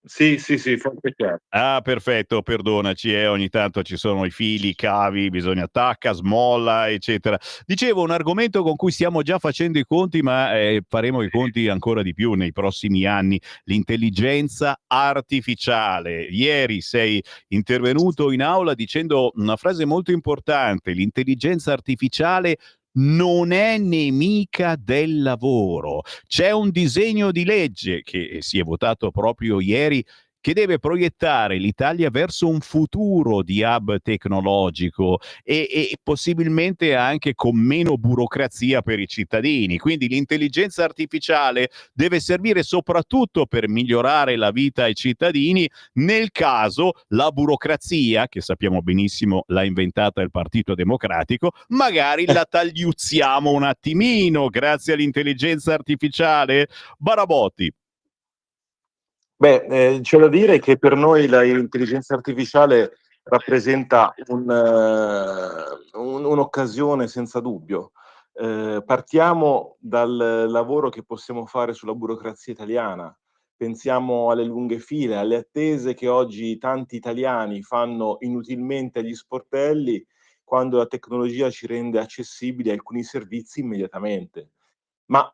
Sì, forte e chiaro. Ah, perfetto, perdonaci, ogni tanto ci sono i fili, i cavi, bisogna attacca, smolla, eccetera. Dicevo, un argomento con cui stiamo già facendo i conti, ma faremo i conti ancora di più nei prossimi anni, l'intelligenza artificiale. Ieri sei intervenuto in aula dicendo una frase molto importante: l'intelligenza artificiale non è nemica del lavoro. C'è un disegno di legge che si è votato proprio ieri che deve proiettare l'Italia verso un futuro di hub tecnologico e possibilmente anche con meno burocrazia per i cittadini. Quindi l'intelligenza artificiale deve servire soprattutto per migliorare la vita ai cittadini, nel caso la burocrazia, che sappiamo benissimo l'ha inventata il Partito Democratico, magari la tagliuzziamo un attimino grazie all'intelligenza artificiale. Barabotti. Beh, c'è da dire che per noi l'intelligenza artificiale rappresenta un'occasione senza dubbio. Partiamo dal lavoro che possiamo fare sulla burocrazia italiana. Pensiamo alle lunghe file, alle attese che oggi tanti italiani fanno inutilmente agli sportelli, quando la tecnologia ci rende accessibili alcuni servizi immediatamente. Ma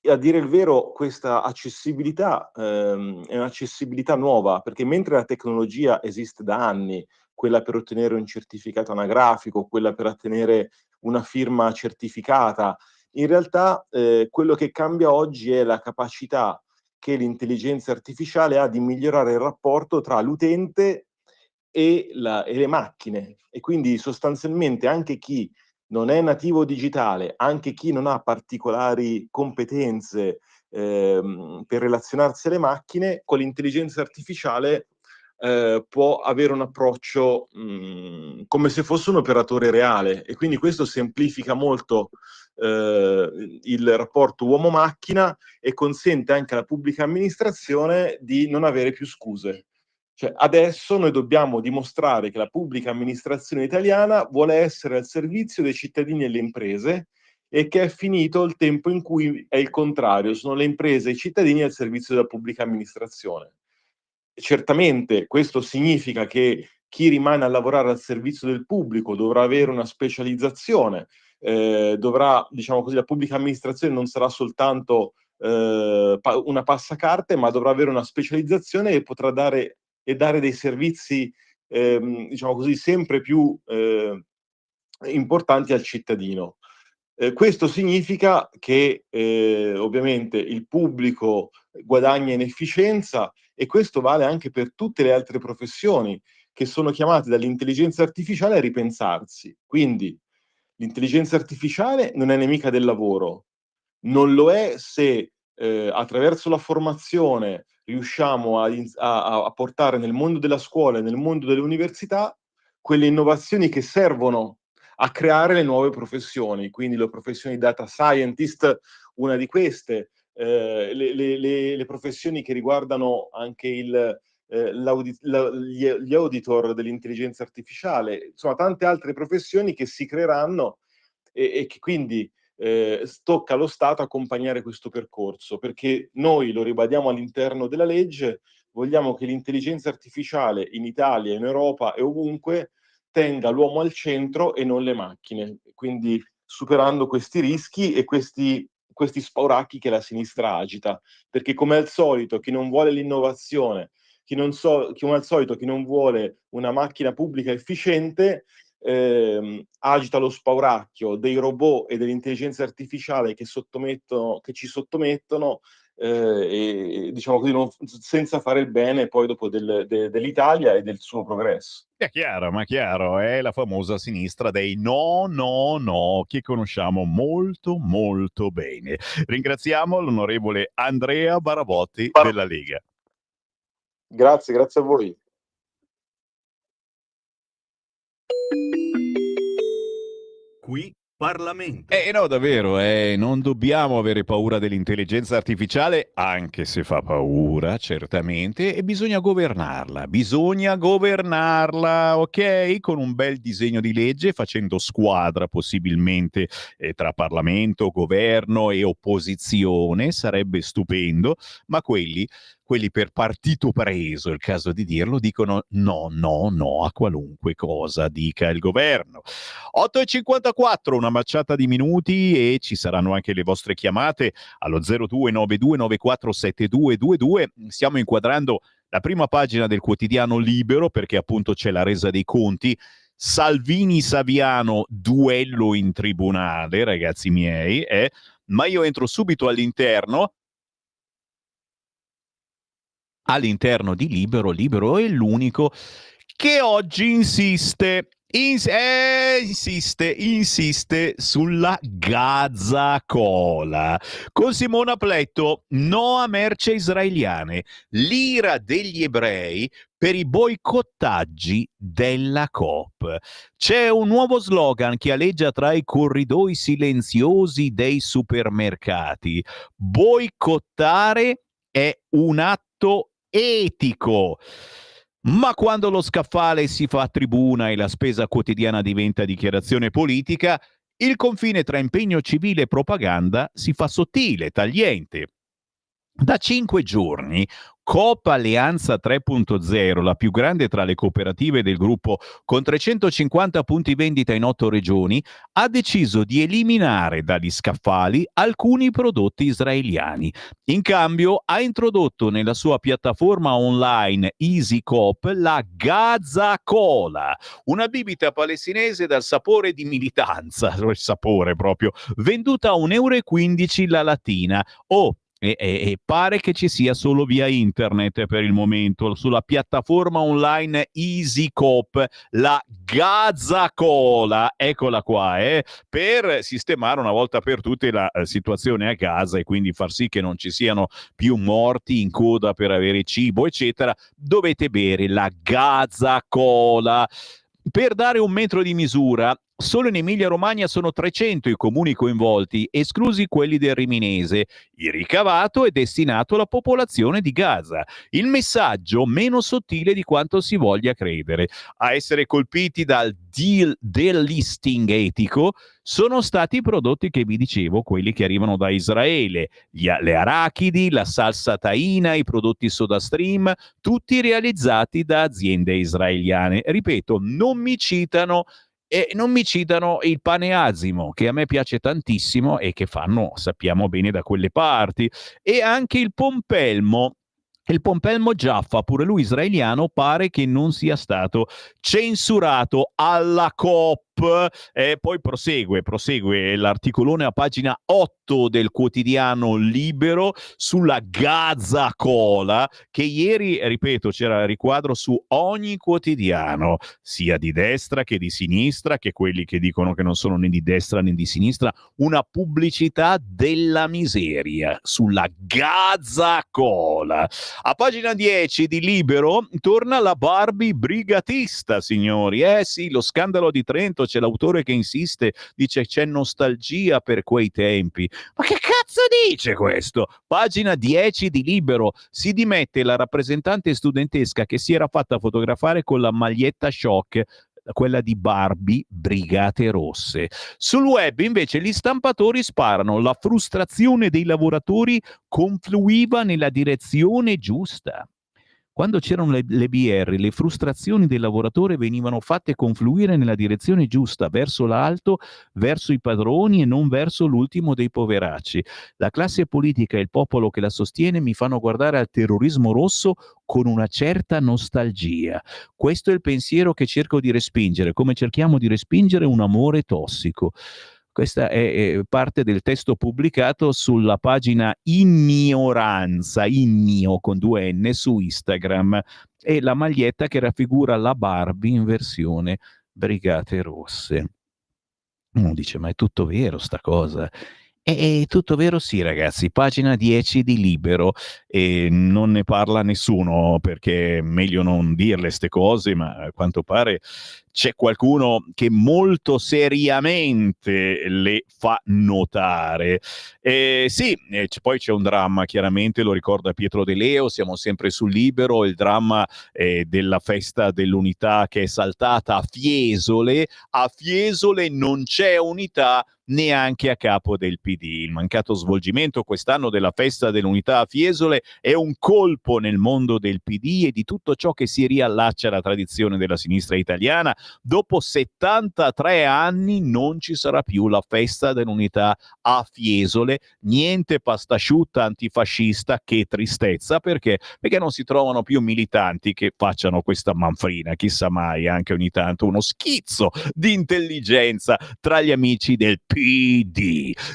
a dire il vero, questa accessibilità è un'accessibilità nuova, perché mentre la tecnologia esiste da anni, quella per ottenere un certificato anagrafico, quella per ottenere una firma certificata, in realtà quello che cambia oggi è la capacità che l'intelligenza artificiale ha di migliorare il rapporto tra l'utente e le macchine. E quindi sostanzialmente anche chi non è nativo digitale, anche chi non ha particolari competenze per relazionarsi alle macchine, con l'intelligenza artificiale può avere un approccio come se fosse un operatore reale, e quindi questo semplifica molto il rapporto uomo-macchina e consente anche alla pubblica amministrazione di non avere più scuse. Cioè, adesso noi dobbiamo dimostrare che la pubblica amministrazione italiana vuole essere al servizio dei cittadini e delle imprese, e che è finito il tempo in cui è il contrario, sono le imprese e i cittadini al servizio della pubblica amministrazione. Certamente questo significa che chi rimane a lavorare al servizio del pubblico dovrà avere una specializzazione, dovrà, diciamo così, la pubblica amministrazione non sarà soltanto una passacarte, ma dovrà avere una specializzazione e potrà dare dei servizi, diciamo così, sempre più importanti al cittadino. Questo significa che ovviamente il pubblico guadagna in efficienza, e questo vale anche per tutte le altre professioni che sono chiamate dall'intelligenza artificiale a ripensarsi. Quindi l'intelligenza artificiale non è nemica del lavoro, non lo è se attraverso la formazione riusciamo a portare nel mondo della scuola e nel mondo dell'università quelle innovazioni che servono a creare le nuove professioni, quindi le professioni data scientist, una di queste, le professioni che riguardano anche gli auditor dell'intelligenza artificiale, insomma tante altre professioni che si creeranno e che quindi tocca allo Stato accompagnare questo percorso, perché noi, lo ribadiamo all'interno della legge, vogliamo che l'intelligenza artificiale in Italia, in Europa e ovunque tenga l'uomo al centro e non le macchine, quindi superando questi rischi e questi spauracchi che la sinistra agita, perché come al solito chi non vuole l'innovazione, come al solito chi non vuole una macchina pubblica efficiente, agita lo spauracchio dei robot e dell'intelligenza artificiale che ci sottomettono, e diciamo così, senza fare il bene poi dopo dell'Italia e del suo progresso. È chiaro, ma chiaro, è la famosa sinistra dei no, no, no, che conosciamo molto, molto bene. Ringraziamo l'onorevole Andrea Barabotti della Lega. Grazie a voi. Qui Parlamento. No, davvero, non dobbiamo avere paura dell'intelligenza artificiale, anche se fa paura, certamente, e bisogna governarla, ok? Con un bel disegno di legge, facendo squadra possibilmente tra Parlamento, governo e opposizione, sarebbe stupendo, ma quelli per partito preso, è il caso di dirlo, dicono no, no, no a qualunque cosa dica il governo. 8:54, una manciata di minuti, e ci saranno anche le vostre chiamate allo 0292947222. Stiamo inquadrando la prima pagina del quotidiano Libero, perché appunto c'è la resa dei conti. Salvini-Saviano, duello in tribunale, ragazzi miei, ma io entro subito all'interno di Libero. Libero è l'unico che oggi insiste sulla Gaza-Cola. Con Simona Pletto, no a merce israeliane, l'ira degli ebrei per i boicottaggi della Coop. C'è un nuovo slogan che aleggia tra i corridoi silenziosi dei supermercati: boicottare è un atto etico. Ma quando lo scaffale si fa tribuna e la spesa quotidiana diventa dichiarazione politica, Il confine tra impegno civile e propaganda si fa sottile, tagliente. Da 5 giorni Coop Alleanza 3.0, la più grande tra le cooperative del gruppo con 350 punti vendita in 8 regioni, ha deciso di eliminare dagli scaffali alcuni prodotti israeliani. In cambio ha introdotto nella sua piattaforma online Easy Coop la Gaza Cola, una bibita palestinese dal sapore di militanza, il sapore proprio, venduta a 1,15 € la lattina. E pare che ci sia solo via internet per il momento, sulla piattaforma online Easy Coop, la Gaza Cola, eccola qua, per sistemare una volta per tutte la situazione a Gaza e quindi far sì che non ci siano più morti in coda per avere cibo, eccetera. Dovete bere la Gaza Cola. Per dare un metro di misura, solo in Emilia-Romagna sono 300 i comuni coinvolti, esclusi quelli del Riminese. Il ricavato è destinato alla popolazione di Gaza. Il messaggio meno sottile di quanto si voglia credere. A essere colpiti dal delisting etico sono stati i prodotti che vi dicevo, quelli che arrivano da Israele, le arachidi, la salsa taina, i prodotti SodaStream, tutti realizzati da aziende israeliane. Ripeto, non mi citano il pane azimo, che a me piace tantissimo e che fanno, sappiamo bene, da quelle parti, e anche il pompelmo. Il pompelmo Jaffa, pure lui israeliano, pare che non sia stato censurato alla Coop. Poi prosegue l'articolone a pagina 8 del quotidiano Libero sulla Gaza Cola, che ieri, ripeto, c'era riquadro su ogni quotidiano, sia di destra che di sinistra, che quelli che dicono che non sono né di destra né di sinistra, una pubblicità della miseria sulla Gaza Cola. A pagina 10 di Libero torna la Barbie brigatista, signori. Sì, lo scandalo di Trento, c'è l'autore che insiste, dice c'è nostalgia per quei tempi. Ma che cazzo dice questo? Pagina 10 di Libero, si dimette la rappresentante studentesca che si era fatta fotografare con la maglietta shock, quella di Barbie Brigate Rosse. Sul web invece gli stampatori sparano, la frustrazione dei lavoratori confluiva nella direzione giusta. Quando c'erano le BR, le frustrazioni del lavoratore venivano fatte confluire nella direzione giusta, verso l'alto, verso i padroni e non verso l'ultimo dei poveracci. La classe politica e il popolo che la sostiene mi fanno guardare al terrorismo rosso con una certa nostalgia. Questo è il pensiero che cerco di respingere, come cerchiamo di respingere un amore tossico. Questa è parte del testo pubblicato sulla pagina Ignoranza, Ignio con 2 N, su Instagram, e la maglietta che raffigura la Barbie in versione Brigate Rosse. Uno dice, ma è tutto vero sta cosa? È tutto vero, sì, ragazzi. Pagina 10 di Libero, e non ne parla nessuno perché è meglio non dirle ste cose, ma a quanto pare c'è qualcuno che molto seriamente le fa notare. Poi c'è un dramma, chiaramente, lo ricorda Pietro De Leo, siamo sempre sul Libero, il dramma della festa dell'unità che è saltata a Fiesole. A Fiesole non c'è unità neanche a capo del PD. Il mancato svolgimento quest'anno della festa dell'unità a Fiesole è un colpo nel mondo del PD e di tutto ciò che si riallaccia alla tradizione della sinistra italiana. Dopo 73 anni non ci sarà più la festa dell'unità a Fiesole, niente pastasciutta antifascista, che tristezza, perché non si trovano più militanti che facciano questa manfrina, chissà mai anche ogni tanto uno schizzo di intelligenza tra gli amici del PD.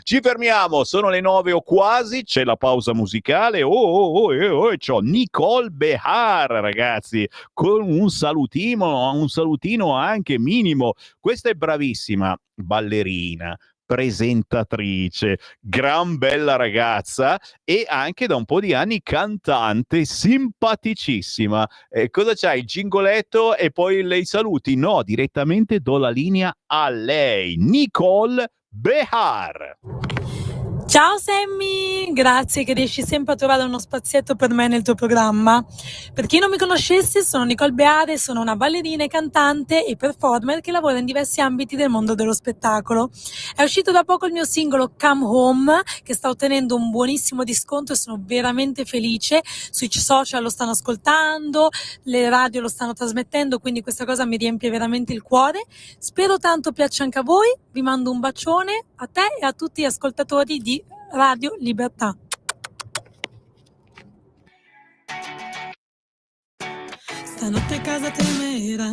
Ci fermiamo, sono le 9 o quasi, c'è la pausa musicale. C'ho Nicole Behar, ragazzi, con un salutino anche minimo. Questa è bravissima ballerina, presentatrice, gran bella ragazza e anche da un po' di anni cantante, simpaticissima. Cosa c'hai? Il gingoletto e poi lei saluti? No, direttamente do la linea a lei, Nicole Behar. Ciao Sammy, grazie che riesci sempre a trovare uno spazietto per me nel tuo programma. Per chi non mi conoscesse, sono Nicole Beare, sono una ballerina e cantante e performer che lavora in diversi ambiti del mondo dello spettacolo. È uscito da poco il mio singolo Come Home, che sta ottenendo un buonissimo riscontro e sono veramente felice. Sui social lo stanno ascoltando, le radio lo stanno trasmettendo, quindi questa cosa mi riempie veramente il cuore. Spero tanto piaccia anche a voi, vi mando un bacione a te e a tutti gli ascoltatori di Radio Libertà. Stanotte casa tremerà,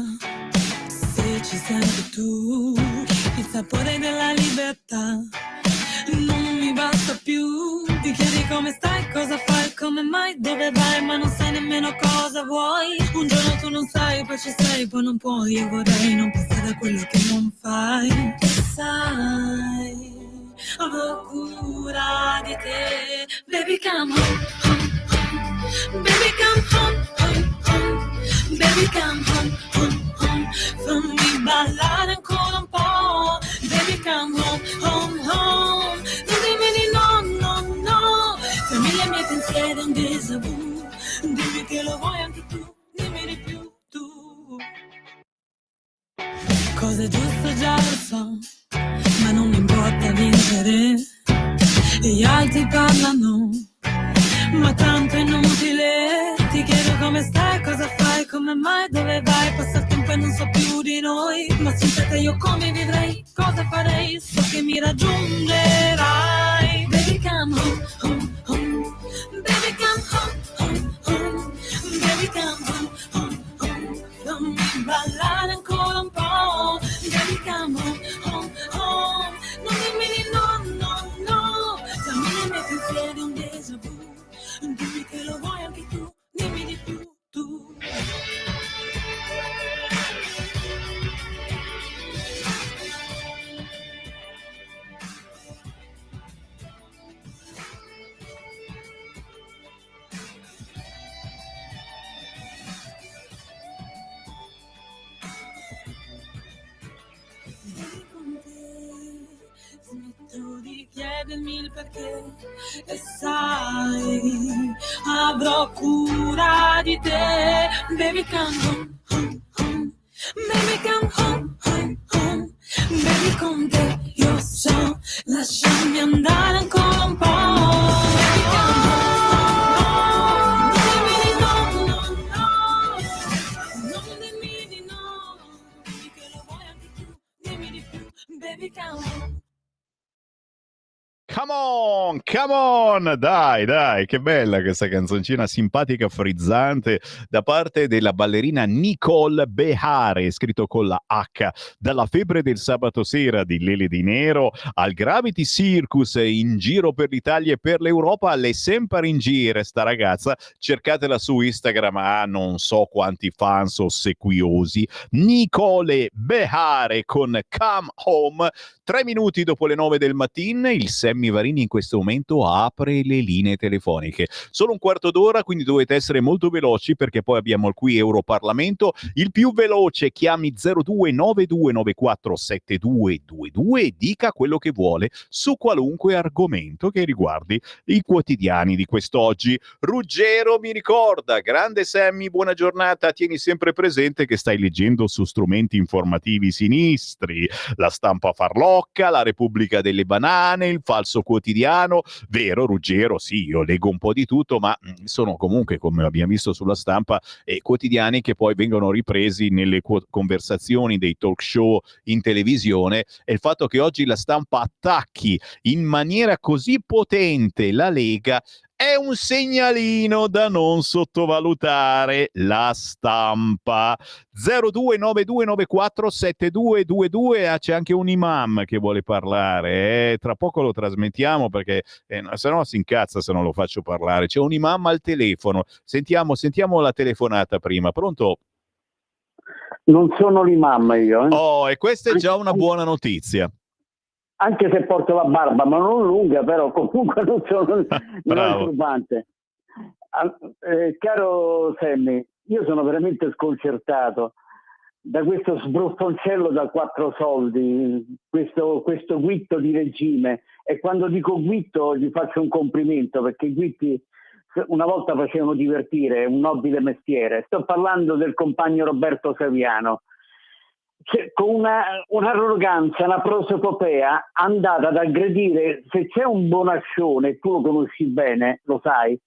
se ci sei anche tu, il sapore della libertà non mi basta più. Ti chiedi come stai, cosa fai, come mai, dove vai, ma non sai nemmeno cosa vuoi. Un giorno tu non sai, poi ci sei, poi non puoi. Io vorrei non passare a quello che non fai. Sai, avrò cura di te. Baby come home, home, home. Baby come home, home, home. Baby come home, home, home. Fammi ballare ancora un po'. Baby come home, home, home. Non dimmi di no, no, no. Fermi le mie pensieri, un déjà vu. Dimmi che lo vuoi anche tu, dimmi di più tu. Cosa è giusto già lo so, ma non mi importa vincere. E gli altri parlano, ma tanto è inutile. Ti chiedo come stai, cosa fai, come mai, dove vai. Passa il tempo e non so più di noi, ma senza te io come vivrei, cosa farei, so che mi raggiungerai. Baby come home, home, home. Baby come home, home, home. Baby come home, home, home. Fammi ballare ancora un po'. Baby come home, home, home. Non dimmi di no, no, no. Fammi le mie pensieri, un déjà vu. Dimmi che lo vuoi anche tu, dimmi di più tu. Smetto di chiedermi il perché e sai, avrò cura di te. Baby come home, home, home. Baby come home, home, home. Baby con te io so, lasciami andare ancora un po'. Baby come home, dimmi di no, no, no. Non dimmi di no, dimmi che lo vuoi anche tu, dimmi di più. Baby come home. Come on, dai, dai, che bella questa canzoncina simpatica, frizzante, da parte della ballerina Nicole Beare, scritto con la H. Dalla febbre del sabato sera di Lele Di Nero al Gravity Circus in giro per l'Italia e per l'Europa, l'è sempre in giro sta ragazza, cercatela su Instagram, ha non so quanti fans ossequiosi. Nicole Beare con Come Home. 3 minuti dopo le 9 del mattino, il Sammy Varini in questo momento apre le linee telefoniche. Solo un quarto d'ora, quindi dovete essere molto veloci perché poi abbiamo qui Europarlamento. Il più veloce chiami 0292947222 e dica quello che vuole su qualunque argomento che riguardi i quotidiani di quest'oggi. Ruggero mi ricorda, grande Sammy, buona giornata, tieni sempre presente che stai leggendo su strumenti informativi sinistri, La Stampa Farlocca, La Repubblica delle Banane, Il Falso Quotidiano. Vero Ruggero? Sì, io leggo un po' di tutto, ma sono comunque, come abbiamo visto sulla stampa, quotidiani che poi vengono ripresi nelle conversazioni dei talk show in televisione, e il fatto che oggi La Stampa attacchi in maniera così potente la Lega è un segnalino da non sottovalutare. La Stampa 0292947222. C'è anche un imam che vuole parlare, tra poco lo trasmettiamo perché se no si incazza se non lo faccio parlare. C'è un imam al telefono, sentiamo la telefonata prima. Pronto? Non sono l'imam io. Oh, e questa è già una buona notizia. Anche se porto la barba, ma non lunga, però comunque non sono turbante. Caro Sammy, io sono veramente sconcertato. da questo sbruffoncello da 4 soldi, questo guitto di regime. E quando dico guitto gli faccio un complimento, perché i guitti una volta facevano divertire, è un nobile mestiere. Sto parlando del compagno Roberto Saviano, con un'arroganza, una prosopopea, andata ad aggredire, se c'è un bonaccione, tu lo conosci bene, lo sai,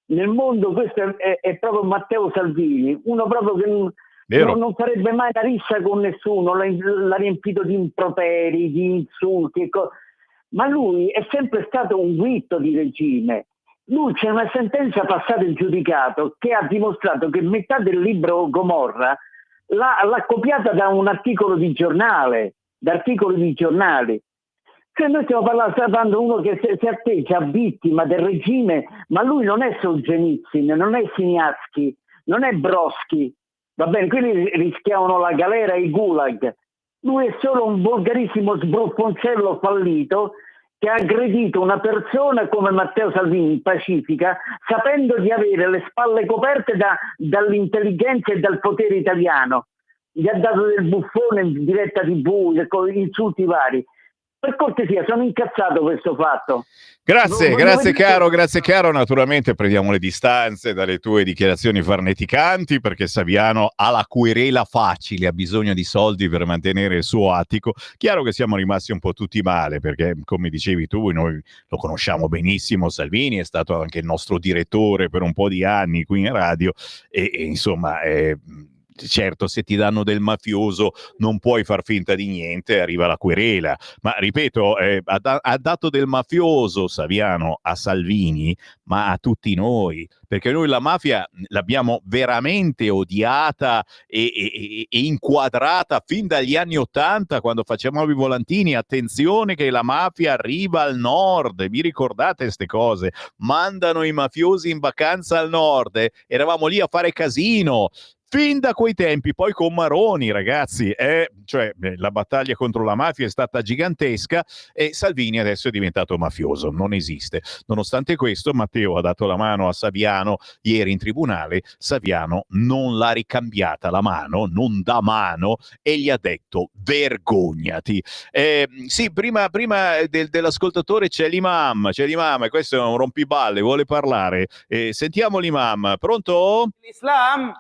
nel mondo questo è proprio Matteo Salvini, uno proprio che non farebbe mai una rissa con nessuno, l'ha riempito di improperi, di insulti, ma lui è sempre stato un guitto di regime. Lui c'è una sentenza passata in giudicato che ha dimostrato che metà del libro Gomorra l'ha copiata da un articolo di giornale, da articoli di giornali. Cioè noi stiamo parlando di uno che si atteggia vittima del regime, ma lui non è Solzhenitsyn, non è Siniatsky, non è Brodsky, va bene? Quelli rischiavano la galera e i gulag. Lui è solo un volgarissimo sbruffoncello fallito che ha aggredito una persona come Matteo Salvini, pacifica, sapendo di avere le spalle coperte dall'intelligenza e dal potere italiano. Gli ha dato del buffone in diretta TV, con insulti vari. Per cortesia, sono incazzato questo fatto. Grazie caro. Naturalmente prendiamo le distanze dalle tue dichiarazioni farneticanti, perché Saviano ha la querela facile, ha bisogno di soldi per mantenere il suo attico. Chiaro che siamo rimasti un po' tutti male, perché come dicevi tu, noi lo conosciamo benissimo, Salvini è stato anche il nostro direttore per un po' di anni qui in radio e insomma... certo, se ti danno del mafioso non puoi far finta di niente, arriva la querela, ma ripeto, ha dato del mafioso Saviano a Salvini, ma a tutti noi, perché noi la mafia l'abbiamo veramente odiata e inquadrata fin dagli anni '80, quando facevamo i volantini. Attenzione che la mafia arriva al nord, vi ricordate queste cose? Mandano i mafiosi in vacanza al nord, eravamo lì a fare casino fin da quei tempi. Poi con Maroni, ragazzi, la battaglia contro la mafia è stata gigantesca e Salvini adesso è diventato mafioso, non esiste. Nonostante questo, Matteo ha dato la mano a Saviano ieri in tribunale. Saviano non l'ha ricambiata la mano, non dà mano, e gli ha detto vergognati. Sì, prima dell'ascoltatore c'è l'imam, e questo è un rompiballe, vuole parlare. Sentiamo l'imam. Pronto? L'Islam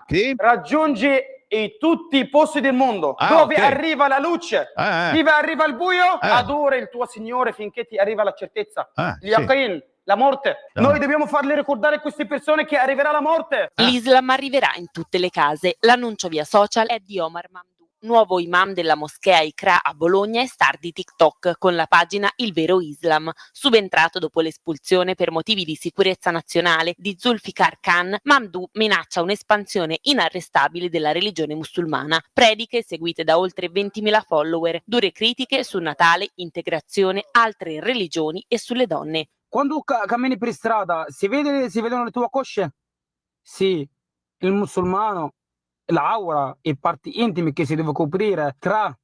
raggiunge tutti i posti del mondo, dove arriva la luce, dove arriva il buio, adora il tuo Signore finché ti arriva la certezza, l'yaqin, la morte. Noi dobbiamo farle ricordare a queste persone che arriverà la morte. L'Islam arriverà in tutte le case. L'annuncio via social è di Omar Mamdouh, nuovo imam della moschea Iqra a Bologna e star di TikTok con la pagina Il Vero Islam. Subentrato dopo l'espulsione per motivi di sicurezza nazionale di Zulfikar Khan, Mamdouh minaccia un'espansione inarrestabile della religione musulmana. Prediche seguite da oltre 20.000 follower, dure critiche su Natale, integrazione, altre religioni e sulle donne. Quando cammini per strada, si vedono le tue cosce? Sì, il musulmano, l'aura e parti intime che si deve coprire tra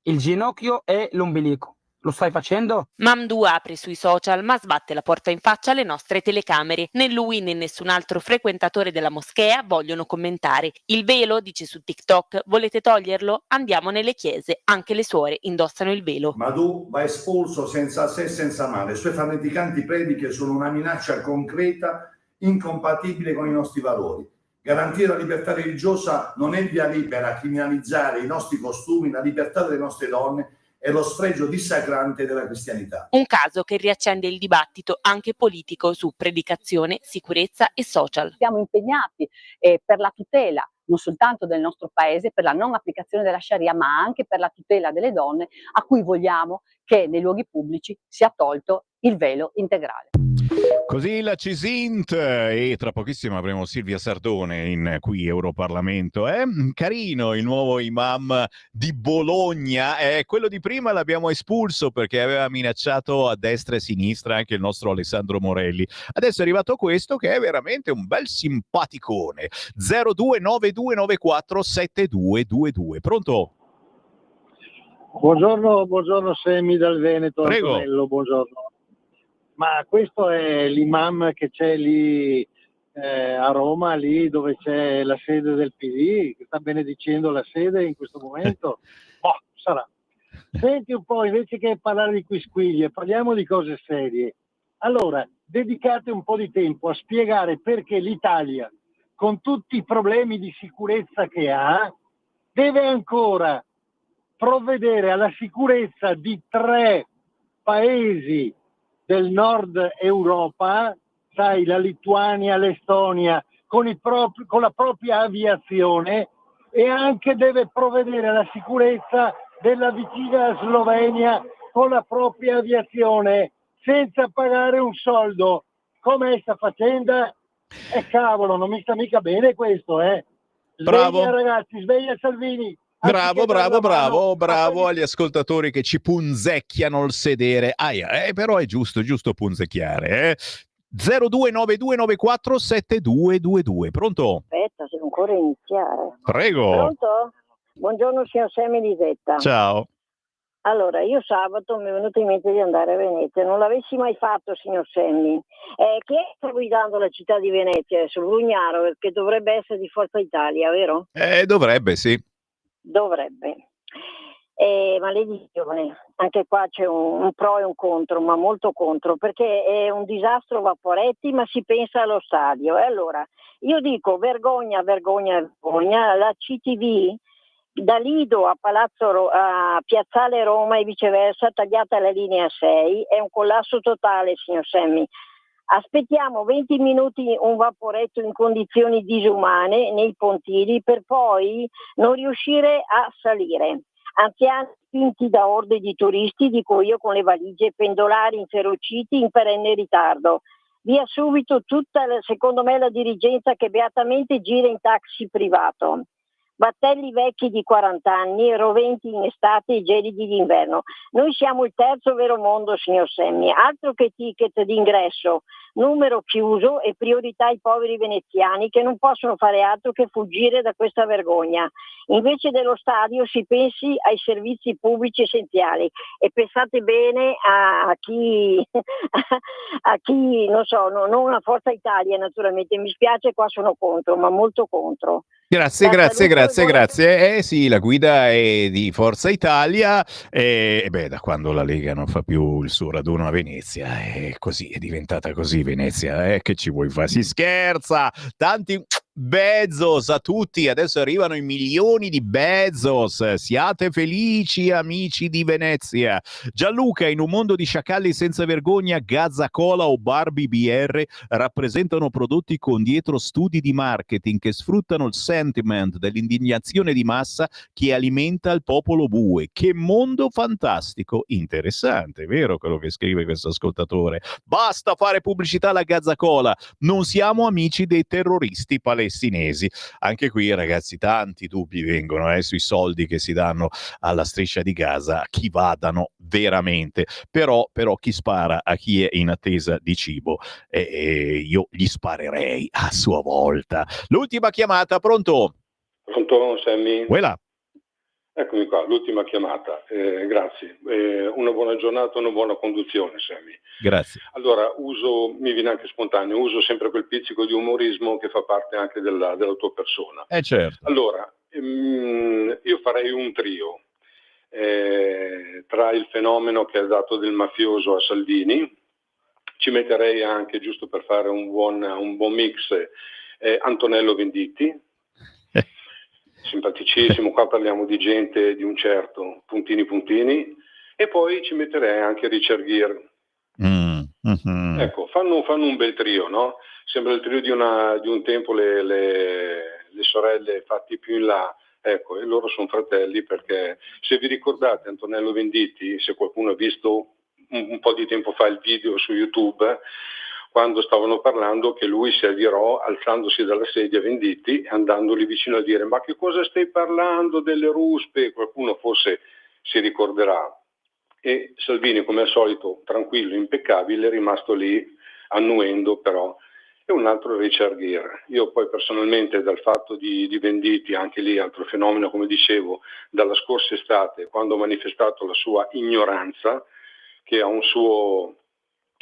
il ginocchio e l'ombelico. Lo stai facendo? Mamdouh apre sui social ma sbatte la porta in faccia alle nostre telecamere. Né lui né nessun altro frequentatore della moschea vogliono commentare. Il velo, dice su TikTok, volete toglierlo? Andiamo nelle chiese, anche le suore indossano il velo. Mamdouh va espulso senza se e senza male. Le sue farneticanti prediche sono una minaccia concreta, incompatibile con i nostri valori. Garantire la libertà religiosa non è via libera a criminalizzare i nostri costumi, la libertà delle nostre donne e lo sfregio dissacrante della cristianità. Un caso che riaccende il dibattito anche politico su predicazione, sicurezza e social. Siamo impegnati per la tutela non soltanto del nostro paese, per la non applicazione della Sharia, ma anche per la tutela delle donne, a cui vogliamo che nei luoghi pubblici sia tolto il velo integrale. Così la Cisint, e tra pochissimo avremo Silvia Sardone in qui Europarlamento. Carino il nuovo imam di Bologna, quello di prima l'abbiamo espulso perché aveva minacciato a destra e a sinistra anche il nostro Alessandro Morelli. Adesso è arrivato questo che è veramente un bel simpaticone. 0292947222. Pronto? Buongiorno Semi dal Veneto. Prego. Antonello, buongiorno. Ma questo è l'imam che c'è lì a Roma, lì dove c'è la sede del PD, che sta benedicendo la sede in questo momento. Boh, sarà. Senti un po', invece che parlare di quisquiglie, parliamo di cose serie. Allora, dedicate un po' di tempo a spiegare perché l'Italia, con tutti i problemi di sicurezza che ha, deve ancora provvedere alla sicurezza di 3 paesi del nord Europa, sai, la Lituania, l'Estonia, con la propria aviazione, e anche deve provvedere alla sicurezza della vicina Slovenia con la propria aviazione, senza pagare un soldo. Com'è sta faccenda? Cavolo, non mi sta mica bene questo, eh? Bravo. Sveglia ragazzi, sveglia Salvini. Bravo agli ascoltatori che ci punzecchiano il sedere. Però è giusto punzecchiare, 0292947222. Pronto? Aspetta, se non corre iniziare. Prego. Pronto? Buongiorno signor Semmi di Zetta. Ciao. Allora, io sabato mi è venuto in mente di andare a Venezia, non l'avessi mai fatto signor Semmi. Chi sta guidando la città di Venezia? Sul Lugnaro, che dovrebbe essere di Forza Italia, vero? Dovrebbe, sì. Dovrebbe. Maledizione, anche qua c'è un pro e un contro, ma molto contro, perché è un disastro Vaporetti, ma si pensa allo stadio. E allora, io dico vergogna, la CTV da Lido a a Piazzale Roma e viceversa, tagliata la linea 6, è un collasso totale, signor Semmi. Aspettiamo 20 minuti un vaporetto in condizioni disumane nei pontili per poi non riuscire a salire. Anziani spinti da orde di turisti, dico io, con le valigie, pendolari inferociti in perenne ritardo. Via subito secondo me, la dirigenza che beatamente gira in taxi privato. Battelli vecchi di 40 anni, roventi in estate e gelidi d'inverno. Noi siamo il terzo vero mondo, signor Semmi. Altro che ticket d'ingresso, numero chiuso e priorità ai poveri veneziani che non possono fare altro che fuggire da questa vergogna. Invece dello stadio si pensi ai servizi pubblici essenziali e pensate bene a chi non so, non a Forza Italia naturalmente. Mi spiace, qua sono contro, ma molto contro. Grazie. Sì, la guida è di Forza Italia da quando la Lega non fa più il suo raduno a Venezia è così, è diventata così Venezia, che ci vuoi fare? Si scherza, tanti Bezos a tutti, adesso arrivano i milioni di Bezos, siate felici amici di Venezia. Gianluca, in un mondo di sciacalli senza vergogna, Gazza Cola o Barbie BR rappresentano prodotti con dietro studi di marketing che sfruttano il sentiment dell'indignazione di massa che alimenta il popolo bue. Che mondo fantastico, interessante, vero quello che scrive questo ascoltatore. Basta fare pubblicità alla Gazza Cola, non siamo amici dei terroristi palestinesi. Anche qui ragazzi tanti dubbi vengono sui soldi che si danno alla striscia di Gaza, chi vadano veramente, però chi spara a chi è in attesa di cibo, io gli sparerei a sua volta. L'ultima chiamata, pronto? Pronto, Sammy? Quella. Eccomi qua, l'ultima chiamata, grazie. Una buona giornata, una buona conduzione, Sammy. Grazie. Allora, mi viene anche spontaneo, uso sempre quel pizzico di umorismo che fa parte anche della tua persona. Certo. Allora, io farei un trio tra il fenomeno che ha dato del mafioso a Salvini, ci metterei anche, giusto per fare un buon mix, Antonello Venditti. Simpaticissimo, qua parliamo di gente di un certo, puntini, e poi ci metterei anche Richard Gere. Ecco, fanno un bel trio, no? Sembra il trio di un tempo, le sorelle fatti più in là, ecco, e loro sono fratelli, perché se vi ricordate Antonello Venditti, se qualcuno ha visto un po' di tempo fa il video su YouTube, quando stavano parlando che lui si avvirò alzandosi dalla sedia Venditti, andandogli vicino a dire: ma che cosa stai parlando delle ruspe? Qualcuno forse si ricorderà. E Salvini, come al solito, tranquillo, impeccabile, è rimasto lì annuendo, però. E un altro Richard Gere. Io poi personalmente, dal fatto di Venditti, anche lì altro fenomeno, come dicevo, dalla scorsa estate, quando ha manifestato la sua ignoranza, che ha un suo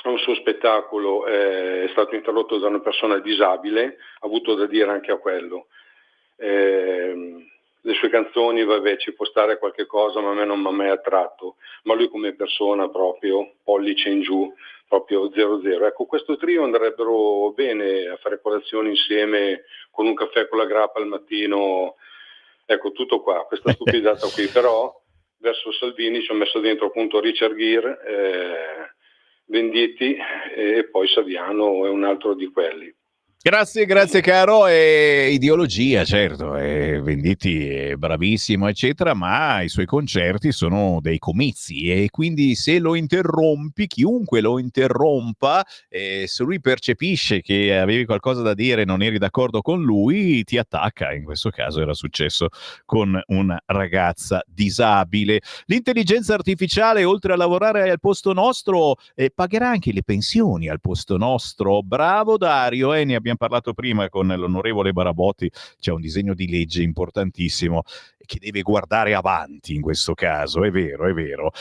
a un suo spettacolo è stato interrotto da una persona disabile, ha avuto da dire anche a quello. Le sue canzoni, vabbè, ci può stare qualche cosa, ma a me non mi ha mai attratto, ma lui come persona proprio pollice in giù, proprio 0-0. Ecco, questo trio andrebbero bene a fare colazione insieme con un caffè con la grappa al mattino, ecco, tutto qua, questa stupidata qui. Però verso Salvini ci ho messo dentro appunto Richard Gere, Venditti e poi Saviano è un altro di quelli. Grazie caro, ideologia, certo, Venditti è bravissimo eccetera, ma i suoi concerti sono dei comizi e quindi se lo interrompi, chiunque lo interrompa, se lui percepisce che avevi qualcosa da dire e non eri d'accordo con lui, ti attacca. In questo caso era successo con una ragazza disabile. L'intelligenza artificiale, oltre a lavorare al posto nostro, pagherà anche le pensioni al posto nostro. Bravo Dario, ne abbiamo parlato prima con l'onorevole Barabotti. C'è un disegno di legge importantissimo che deve guardare avanti in questo caso, è vero.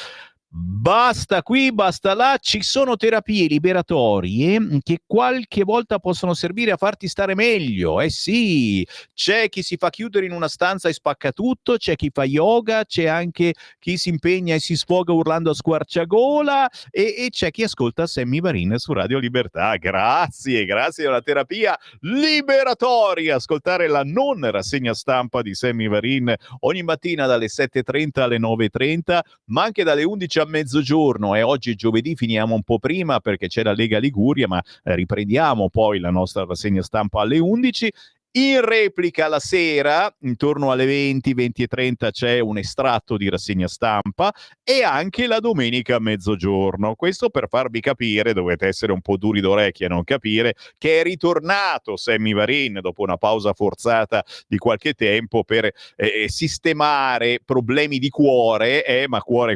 Basta qui, basta là, ci sono terapie liberatorie che qualche volta possono servire a farti stare meglio, sì, c'è chi si fa chiudere in una stanza e spacca tutto, c'è chi fa yoga, c'è anche chi si impegna e si sfoga urlando a squarciagola e c'è chi ascolta Sammy Varin su Radio Libertà. Grazie a una terapia liberatoria, ascoltare la non rassegna stampa di Sammy Varin ogni mattina dalle 7:30 alle 9:30, ma anche dalle 11 a mezzogiorno, e oggi giovedì finiamo un po' prima perché c'è la Lega Liguria, ma riprendiamo poi la nostra rassegna stampa alle 11. In replica la sera, intorno alle 20:30 c'è un estratto di rassegna stampa e anche la domenica a mezzogiorno. Questo per farvi capire, dovete essere un po' duri d'orecchie a non capire, che è ritornato Sammy Varin dopo una pausa forzata di qualche tempo per sistemare problemi di cuore, ma cuore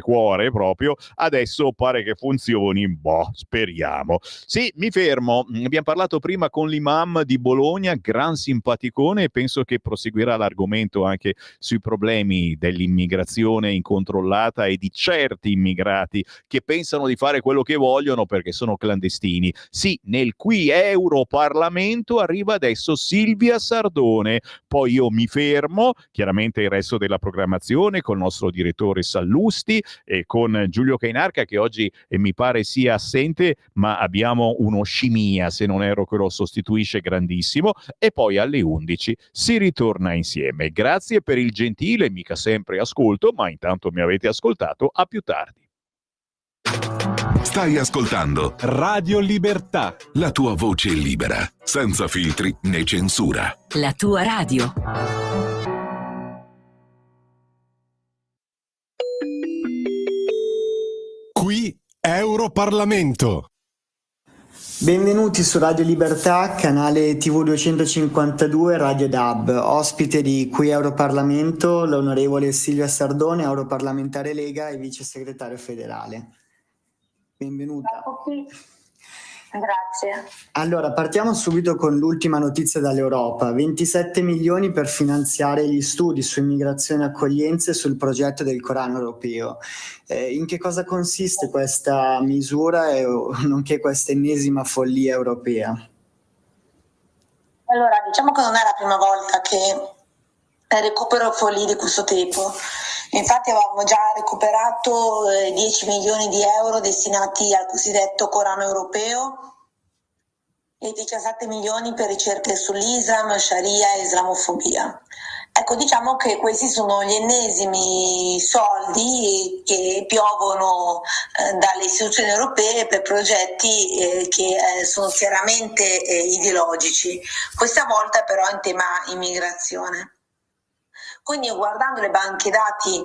proprio. Adesso pare che funzioni, speriamo. Sì, mi fermo. Abbiamo parlato prima con l'imam di Bologna, gran simpaticone, e penso che proseguirà l'argomento anche sui problemi dell'immigrazione incontrollata e di certi immigrati che pensano di fare quello che vogliono perché sono clandestini. Sì, nel qui Europarlamento arriva adesso Silvia Sardone, poi io mi fermo, chiaramente il resto della programmazione con il nostro direttore Sallusti e con Giulio Cainarca, che oggi mi pare sia assente, ma abbiamo uno scimmia, se non erro, che lo sostituisce, grandissimo, e poi alle 11 si ritorna insieme. Grazie per il gentile, mica sempre ascolto, ma intanto mi avete ascoltato. A più tardi. Stai ascoltando Radio Libertà, la tua voce libera, senza filtri né censura. La tua radio. qui Europarlamento. Benvenuti su Radio Libertà, canale TV 252, Radio DAB. Ospite di Qui Europarlamento l'onorevole Silvia Sardone, europarlamentare Lega e vice segretario federale. Benvenuta. Grazie. Allora, partiamo subito con l'ultima notizia dall'Europa. 27 milioni per finanziare gli studi su immigrazione e accoglienza e sul progetto del Corano europeo. In che cosa consiste questa misura e nonché questa ennesima follia europea? Allora, diciamo che non è la prima volta che recupero follie di questo tipo. Infatti avevamo già recuperato 10 milioni di euro destinati al cosiddetto Corano europeo e 17 milioni per ricerche sull'Islam, Sharia e Islamofobia. Ecco, diciamo che questi sono gli ennesimi soldi che piovono dalle istituzioni europee per progetti che sono chiaramente ideologici. Questa volta però in tema immigrazione. Quindi guardando le banche dati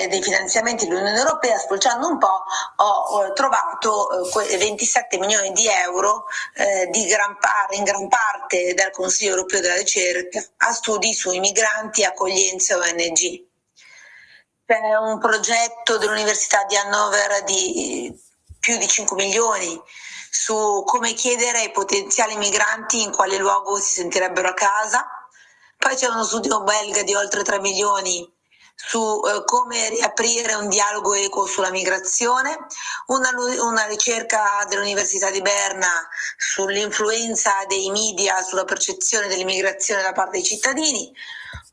dei finanziamenti dell'Unione Europea, spulciando un po', ho trovato 27 milioni di euro in gran parte dal Consiglio Europeo della Ricerca a studi sui migranti, accoglienza e ONG. C'è un progetto dell'Università di Hannover di più di 5 milioni su come chiedere ai potenziali migranti in quale luogo si sentirebbero a casa. Poi c'è uno studio belga di oltre 3 milioni su come riaprire un dialogo equo sulla migrazione, una ricerca dell'Università di Berna sull'influenza dei media sulla percezione dell'immigrazione da parte dei cittadini,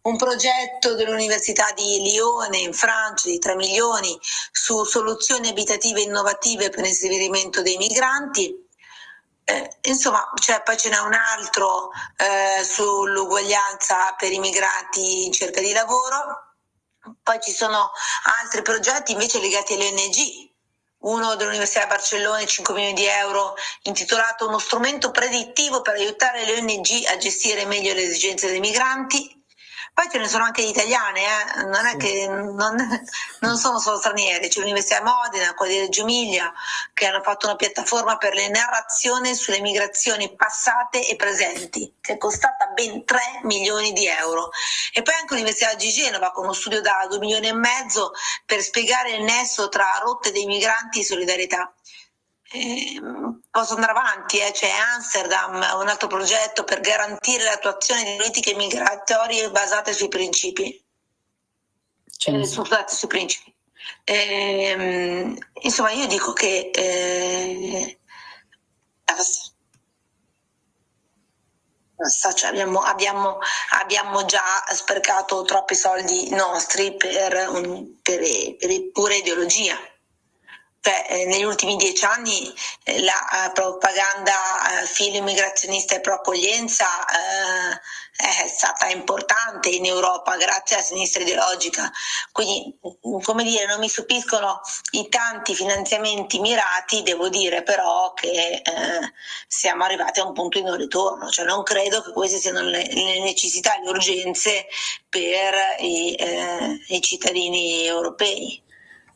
un progetto dell'Università di Lione in Francia di 3 milioni su soluzioni abitative innovative per l'inserimento dei migranti. Insomma, poi ce n'è un altro sull'uguaglianza per i migranti in cerca di lavoro. Poi ci sono altri progetti invece legati alle ONG, uno dell'Università di Barcellona, 5 milioni di euro, intitolato Uno strumento predittivo per aiutare le ONG a gestire meglio le esigenze dei migranti. Poi ce ne sono anche di italiane, non è che non sono solo straniere, c'è l'Università di Modena, quella di Reggio Emilia, che hanno fatto una piattaforma per le narrazioni sulle migrazioni passate e presenti, che è costata ben 3 milioni di euro. E poi anche l'Università di Genova con uno studio da 2 milioni e mezzo per spiegare il nesso tra rotte dei migranti e solidarietà. Posso andare avanti, c'è Amsterdam, un altro progetto per garantire l'attuazione di politiche migratorie basate sui principi. Sui principi. Insomma, io dico che cioè abbiamo già sprecato troppi soldi nostri per pura ideologia. Negli ultimi 10 anni la propaganda filo-immigrazionista e pro-accoglienza è stata importante in Europa grazie alla sinistra ideologica, quindi come dire, non mi stupiscono i tanti finanziamenti mirati, devo dire però che siamo arrivati a un punto di non ritorno, cioè non credo che queste siano le necessità e le urgenze per i cittadini europei.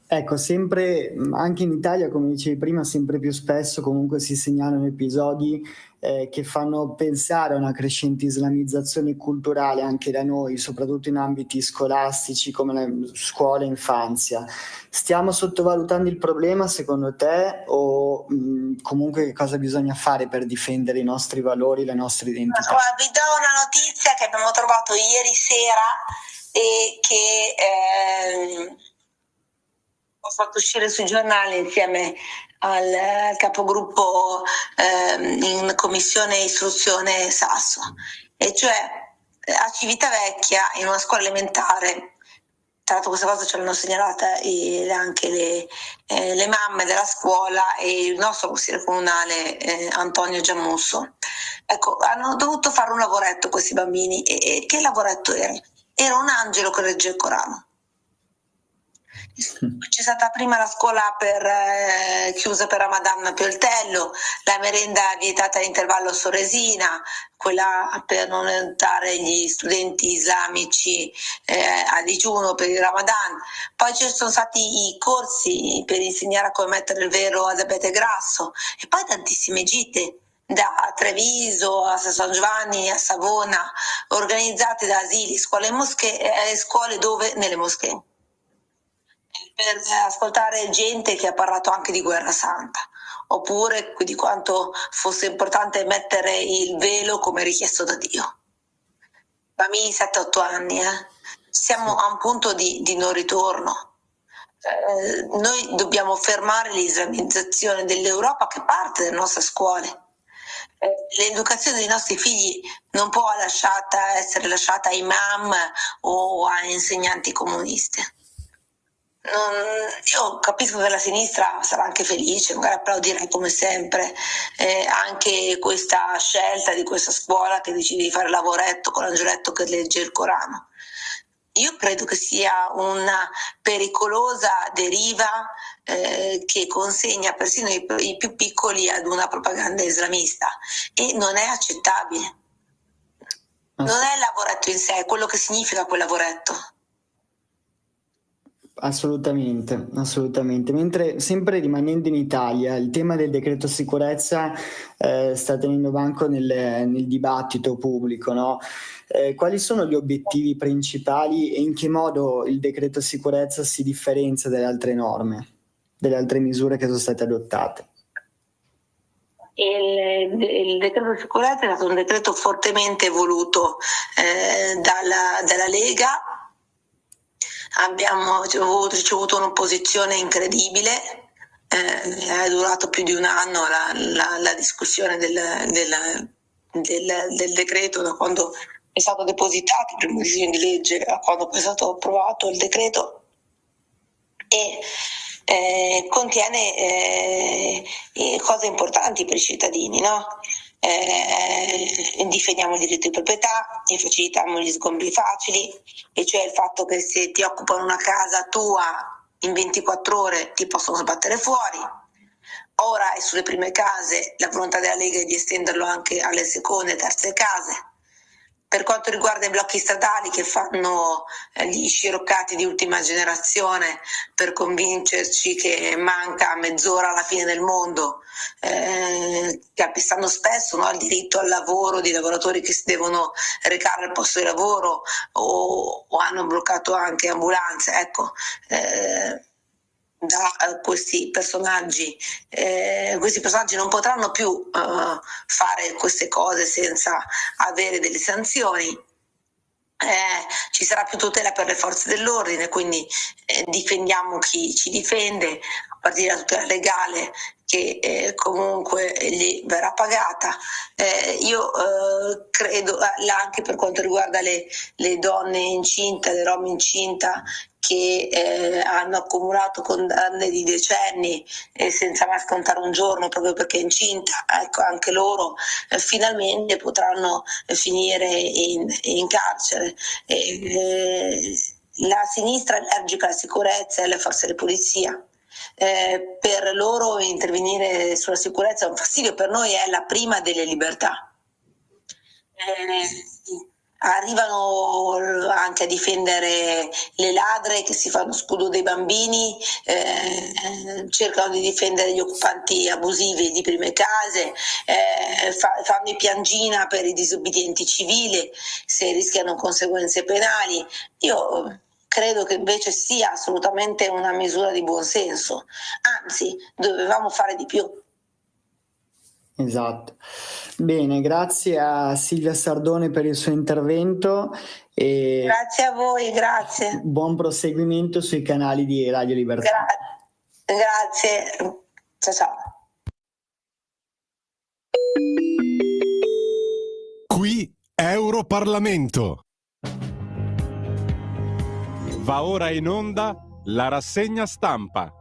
Ecco, sempre, anche in Italia, come dicevi prima, sempre più spesso comunque si segnalano episodi che fanno pensare a una crescente islamizzazione culturale anche da noi, soprattutto in ambiti scolastici come le scuole e infanzia. Stiamo sottovalutando il problema secondo te o comunque che cosa bisogna fare per difendere i nostri valori, le nostre identità? Vi do una notizia che abbiamo trovato ieri sera e che ho fatto uscire sui giornali insieme al capogruppo in commissione istruzione Sasso, e cioè a Civitavecchia in una scuola elementare, tra l'altro questa cosa ce l'hanno segnalata anche le mamme della scuola e il nostro consigliere comunale Antonio Giammusso. Ecco, hanno dovuto fare un lavoretto questi bambini e che lavoretto era? Era un angelo che legge il Corano. C'è stata prima la scuola chiusa per Ramadan a Pioltello, la merenda vietata all'intervallo a Soresina, quella per non aiutare gli studenti islamici a digiuno per il Ramadan. Poi ci sono stati i corsi per insegnare a come mettere il velo ad abete grasso e poi tantissime gite da Treviso a San Giovanni a Savona, organizzate da asili, scuole e moschee, scuole dove nelle moschee, per ascoltare gente che ha parlato anche di guerra santa, oppure di quanto fosse importante mettere il velo come richiesto da Dio. Bambini 7-8 anni, siamo a un punto di non ritorno. Noi dobbiamo fermare l'islamizzazione dell'Europa che parte dalle nostre scuole. L'educazione dei nostri figli non può essere lasciata a imam o a insegnanti comunisti. Io capisco che la sinistra sarà anche felice, magari applaudirà come sempre anche questa scelta di questa scuola che decide di fare lavoretto con l'angioletto che legge il Corano. Io credo che sia una pericolosa deriva che consegna persino i più piccoli ad una propaganda islamista e non è accettabile. Non è il lavoretto in sé, è quello che significa quel lavoretto. Assolutamente, assolutamente. Mentre sempre rimanendo in Italia, il tema del decreto sicurezza sta tenendo banco nel dibattito pubblico, no? Quali sono gli obiettivi principali e in che modo il decreto sicurezza si differenzia dalle altre norme, dalle altre misure che sono state adottate? Il decreto sicurezza è stato un decreto fortemente voluto dalla Lega, abbiamo ricevuto un'opposizione incredibile, è durato più di un anno la discussione del decreto, da quando è stato depositato il primo disegno di legge a quando poi è stato approvato il decreto, e contiene cose importanti per i cittadini, no? Difendiamo il diritto di proprietà e facilitiamo gli sgombri facili, e cioè il fatto che se ti occupano una casa tua in 24 ore ti possono sbattere fuori. Ora è sulle prime case, la volontà della Lega è di estenderlo anche alle seconde e terze case. Per quanto riguarda i blocchi stradali che fanno gli sciroccati di ultima generazione per convincerci che manca mezz'ora alla fine del mondo, calpestando spesso, no, il diritto al lavoro di lavoratori che si devono recare al posto di lavoro, o hanno bloccato anche ambulanze, ecco. Da questi personaggi non potranno più fare queste cose senza avere delle sanzioni. Ci sarà più tutela per le forze dell'ordine, quindi difendiamo chi ci difende, a partire dalla tutela legale che comunque gli verrà pagata. Io credo anche per quanto riguarda le donne incinte, le rom incinta, che hanno accumulato condanne di decenni senza mai scontare un giorno proprio perché è incinta, ecco, anche loro finalmente potranno finire in carcere. La sinistra è allergica alla sicurezza e alle forze di polizia. Per loro intervenire sulla sicurezza è un fastidio, per noi è la prima delle libertà. Arrivano anche a difendere le ladre che si fanno scudo dei bambini, cercano di difendere gli occupanti abusivi di prime case, fanno i piangina per i disobbedienti civili se rischiano conseguenze penali. Io credo che invece sia assolutamente una misura di buonsenso, anzi dovevamo fare di più. Esatto. Bene, grazie a Silvia Sardone per il suo intervento e grazie a voi, grazie. Buon proseguimento sui canali di Radio Libertà. Grazie, ciao. Qui Europarlamento. Va ora in onda la rassegna stampa.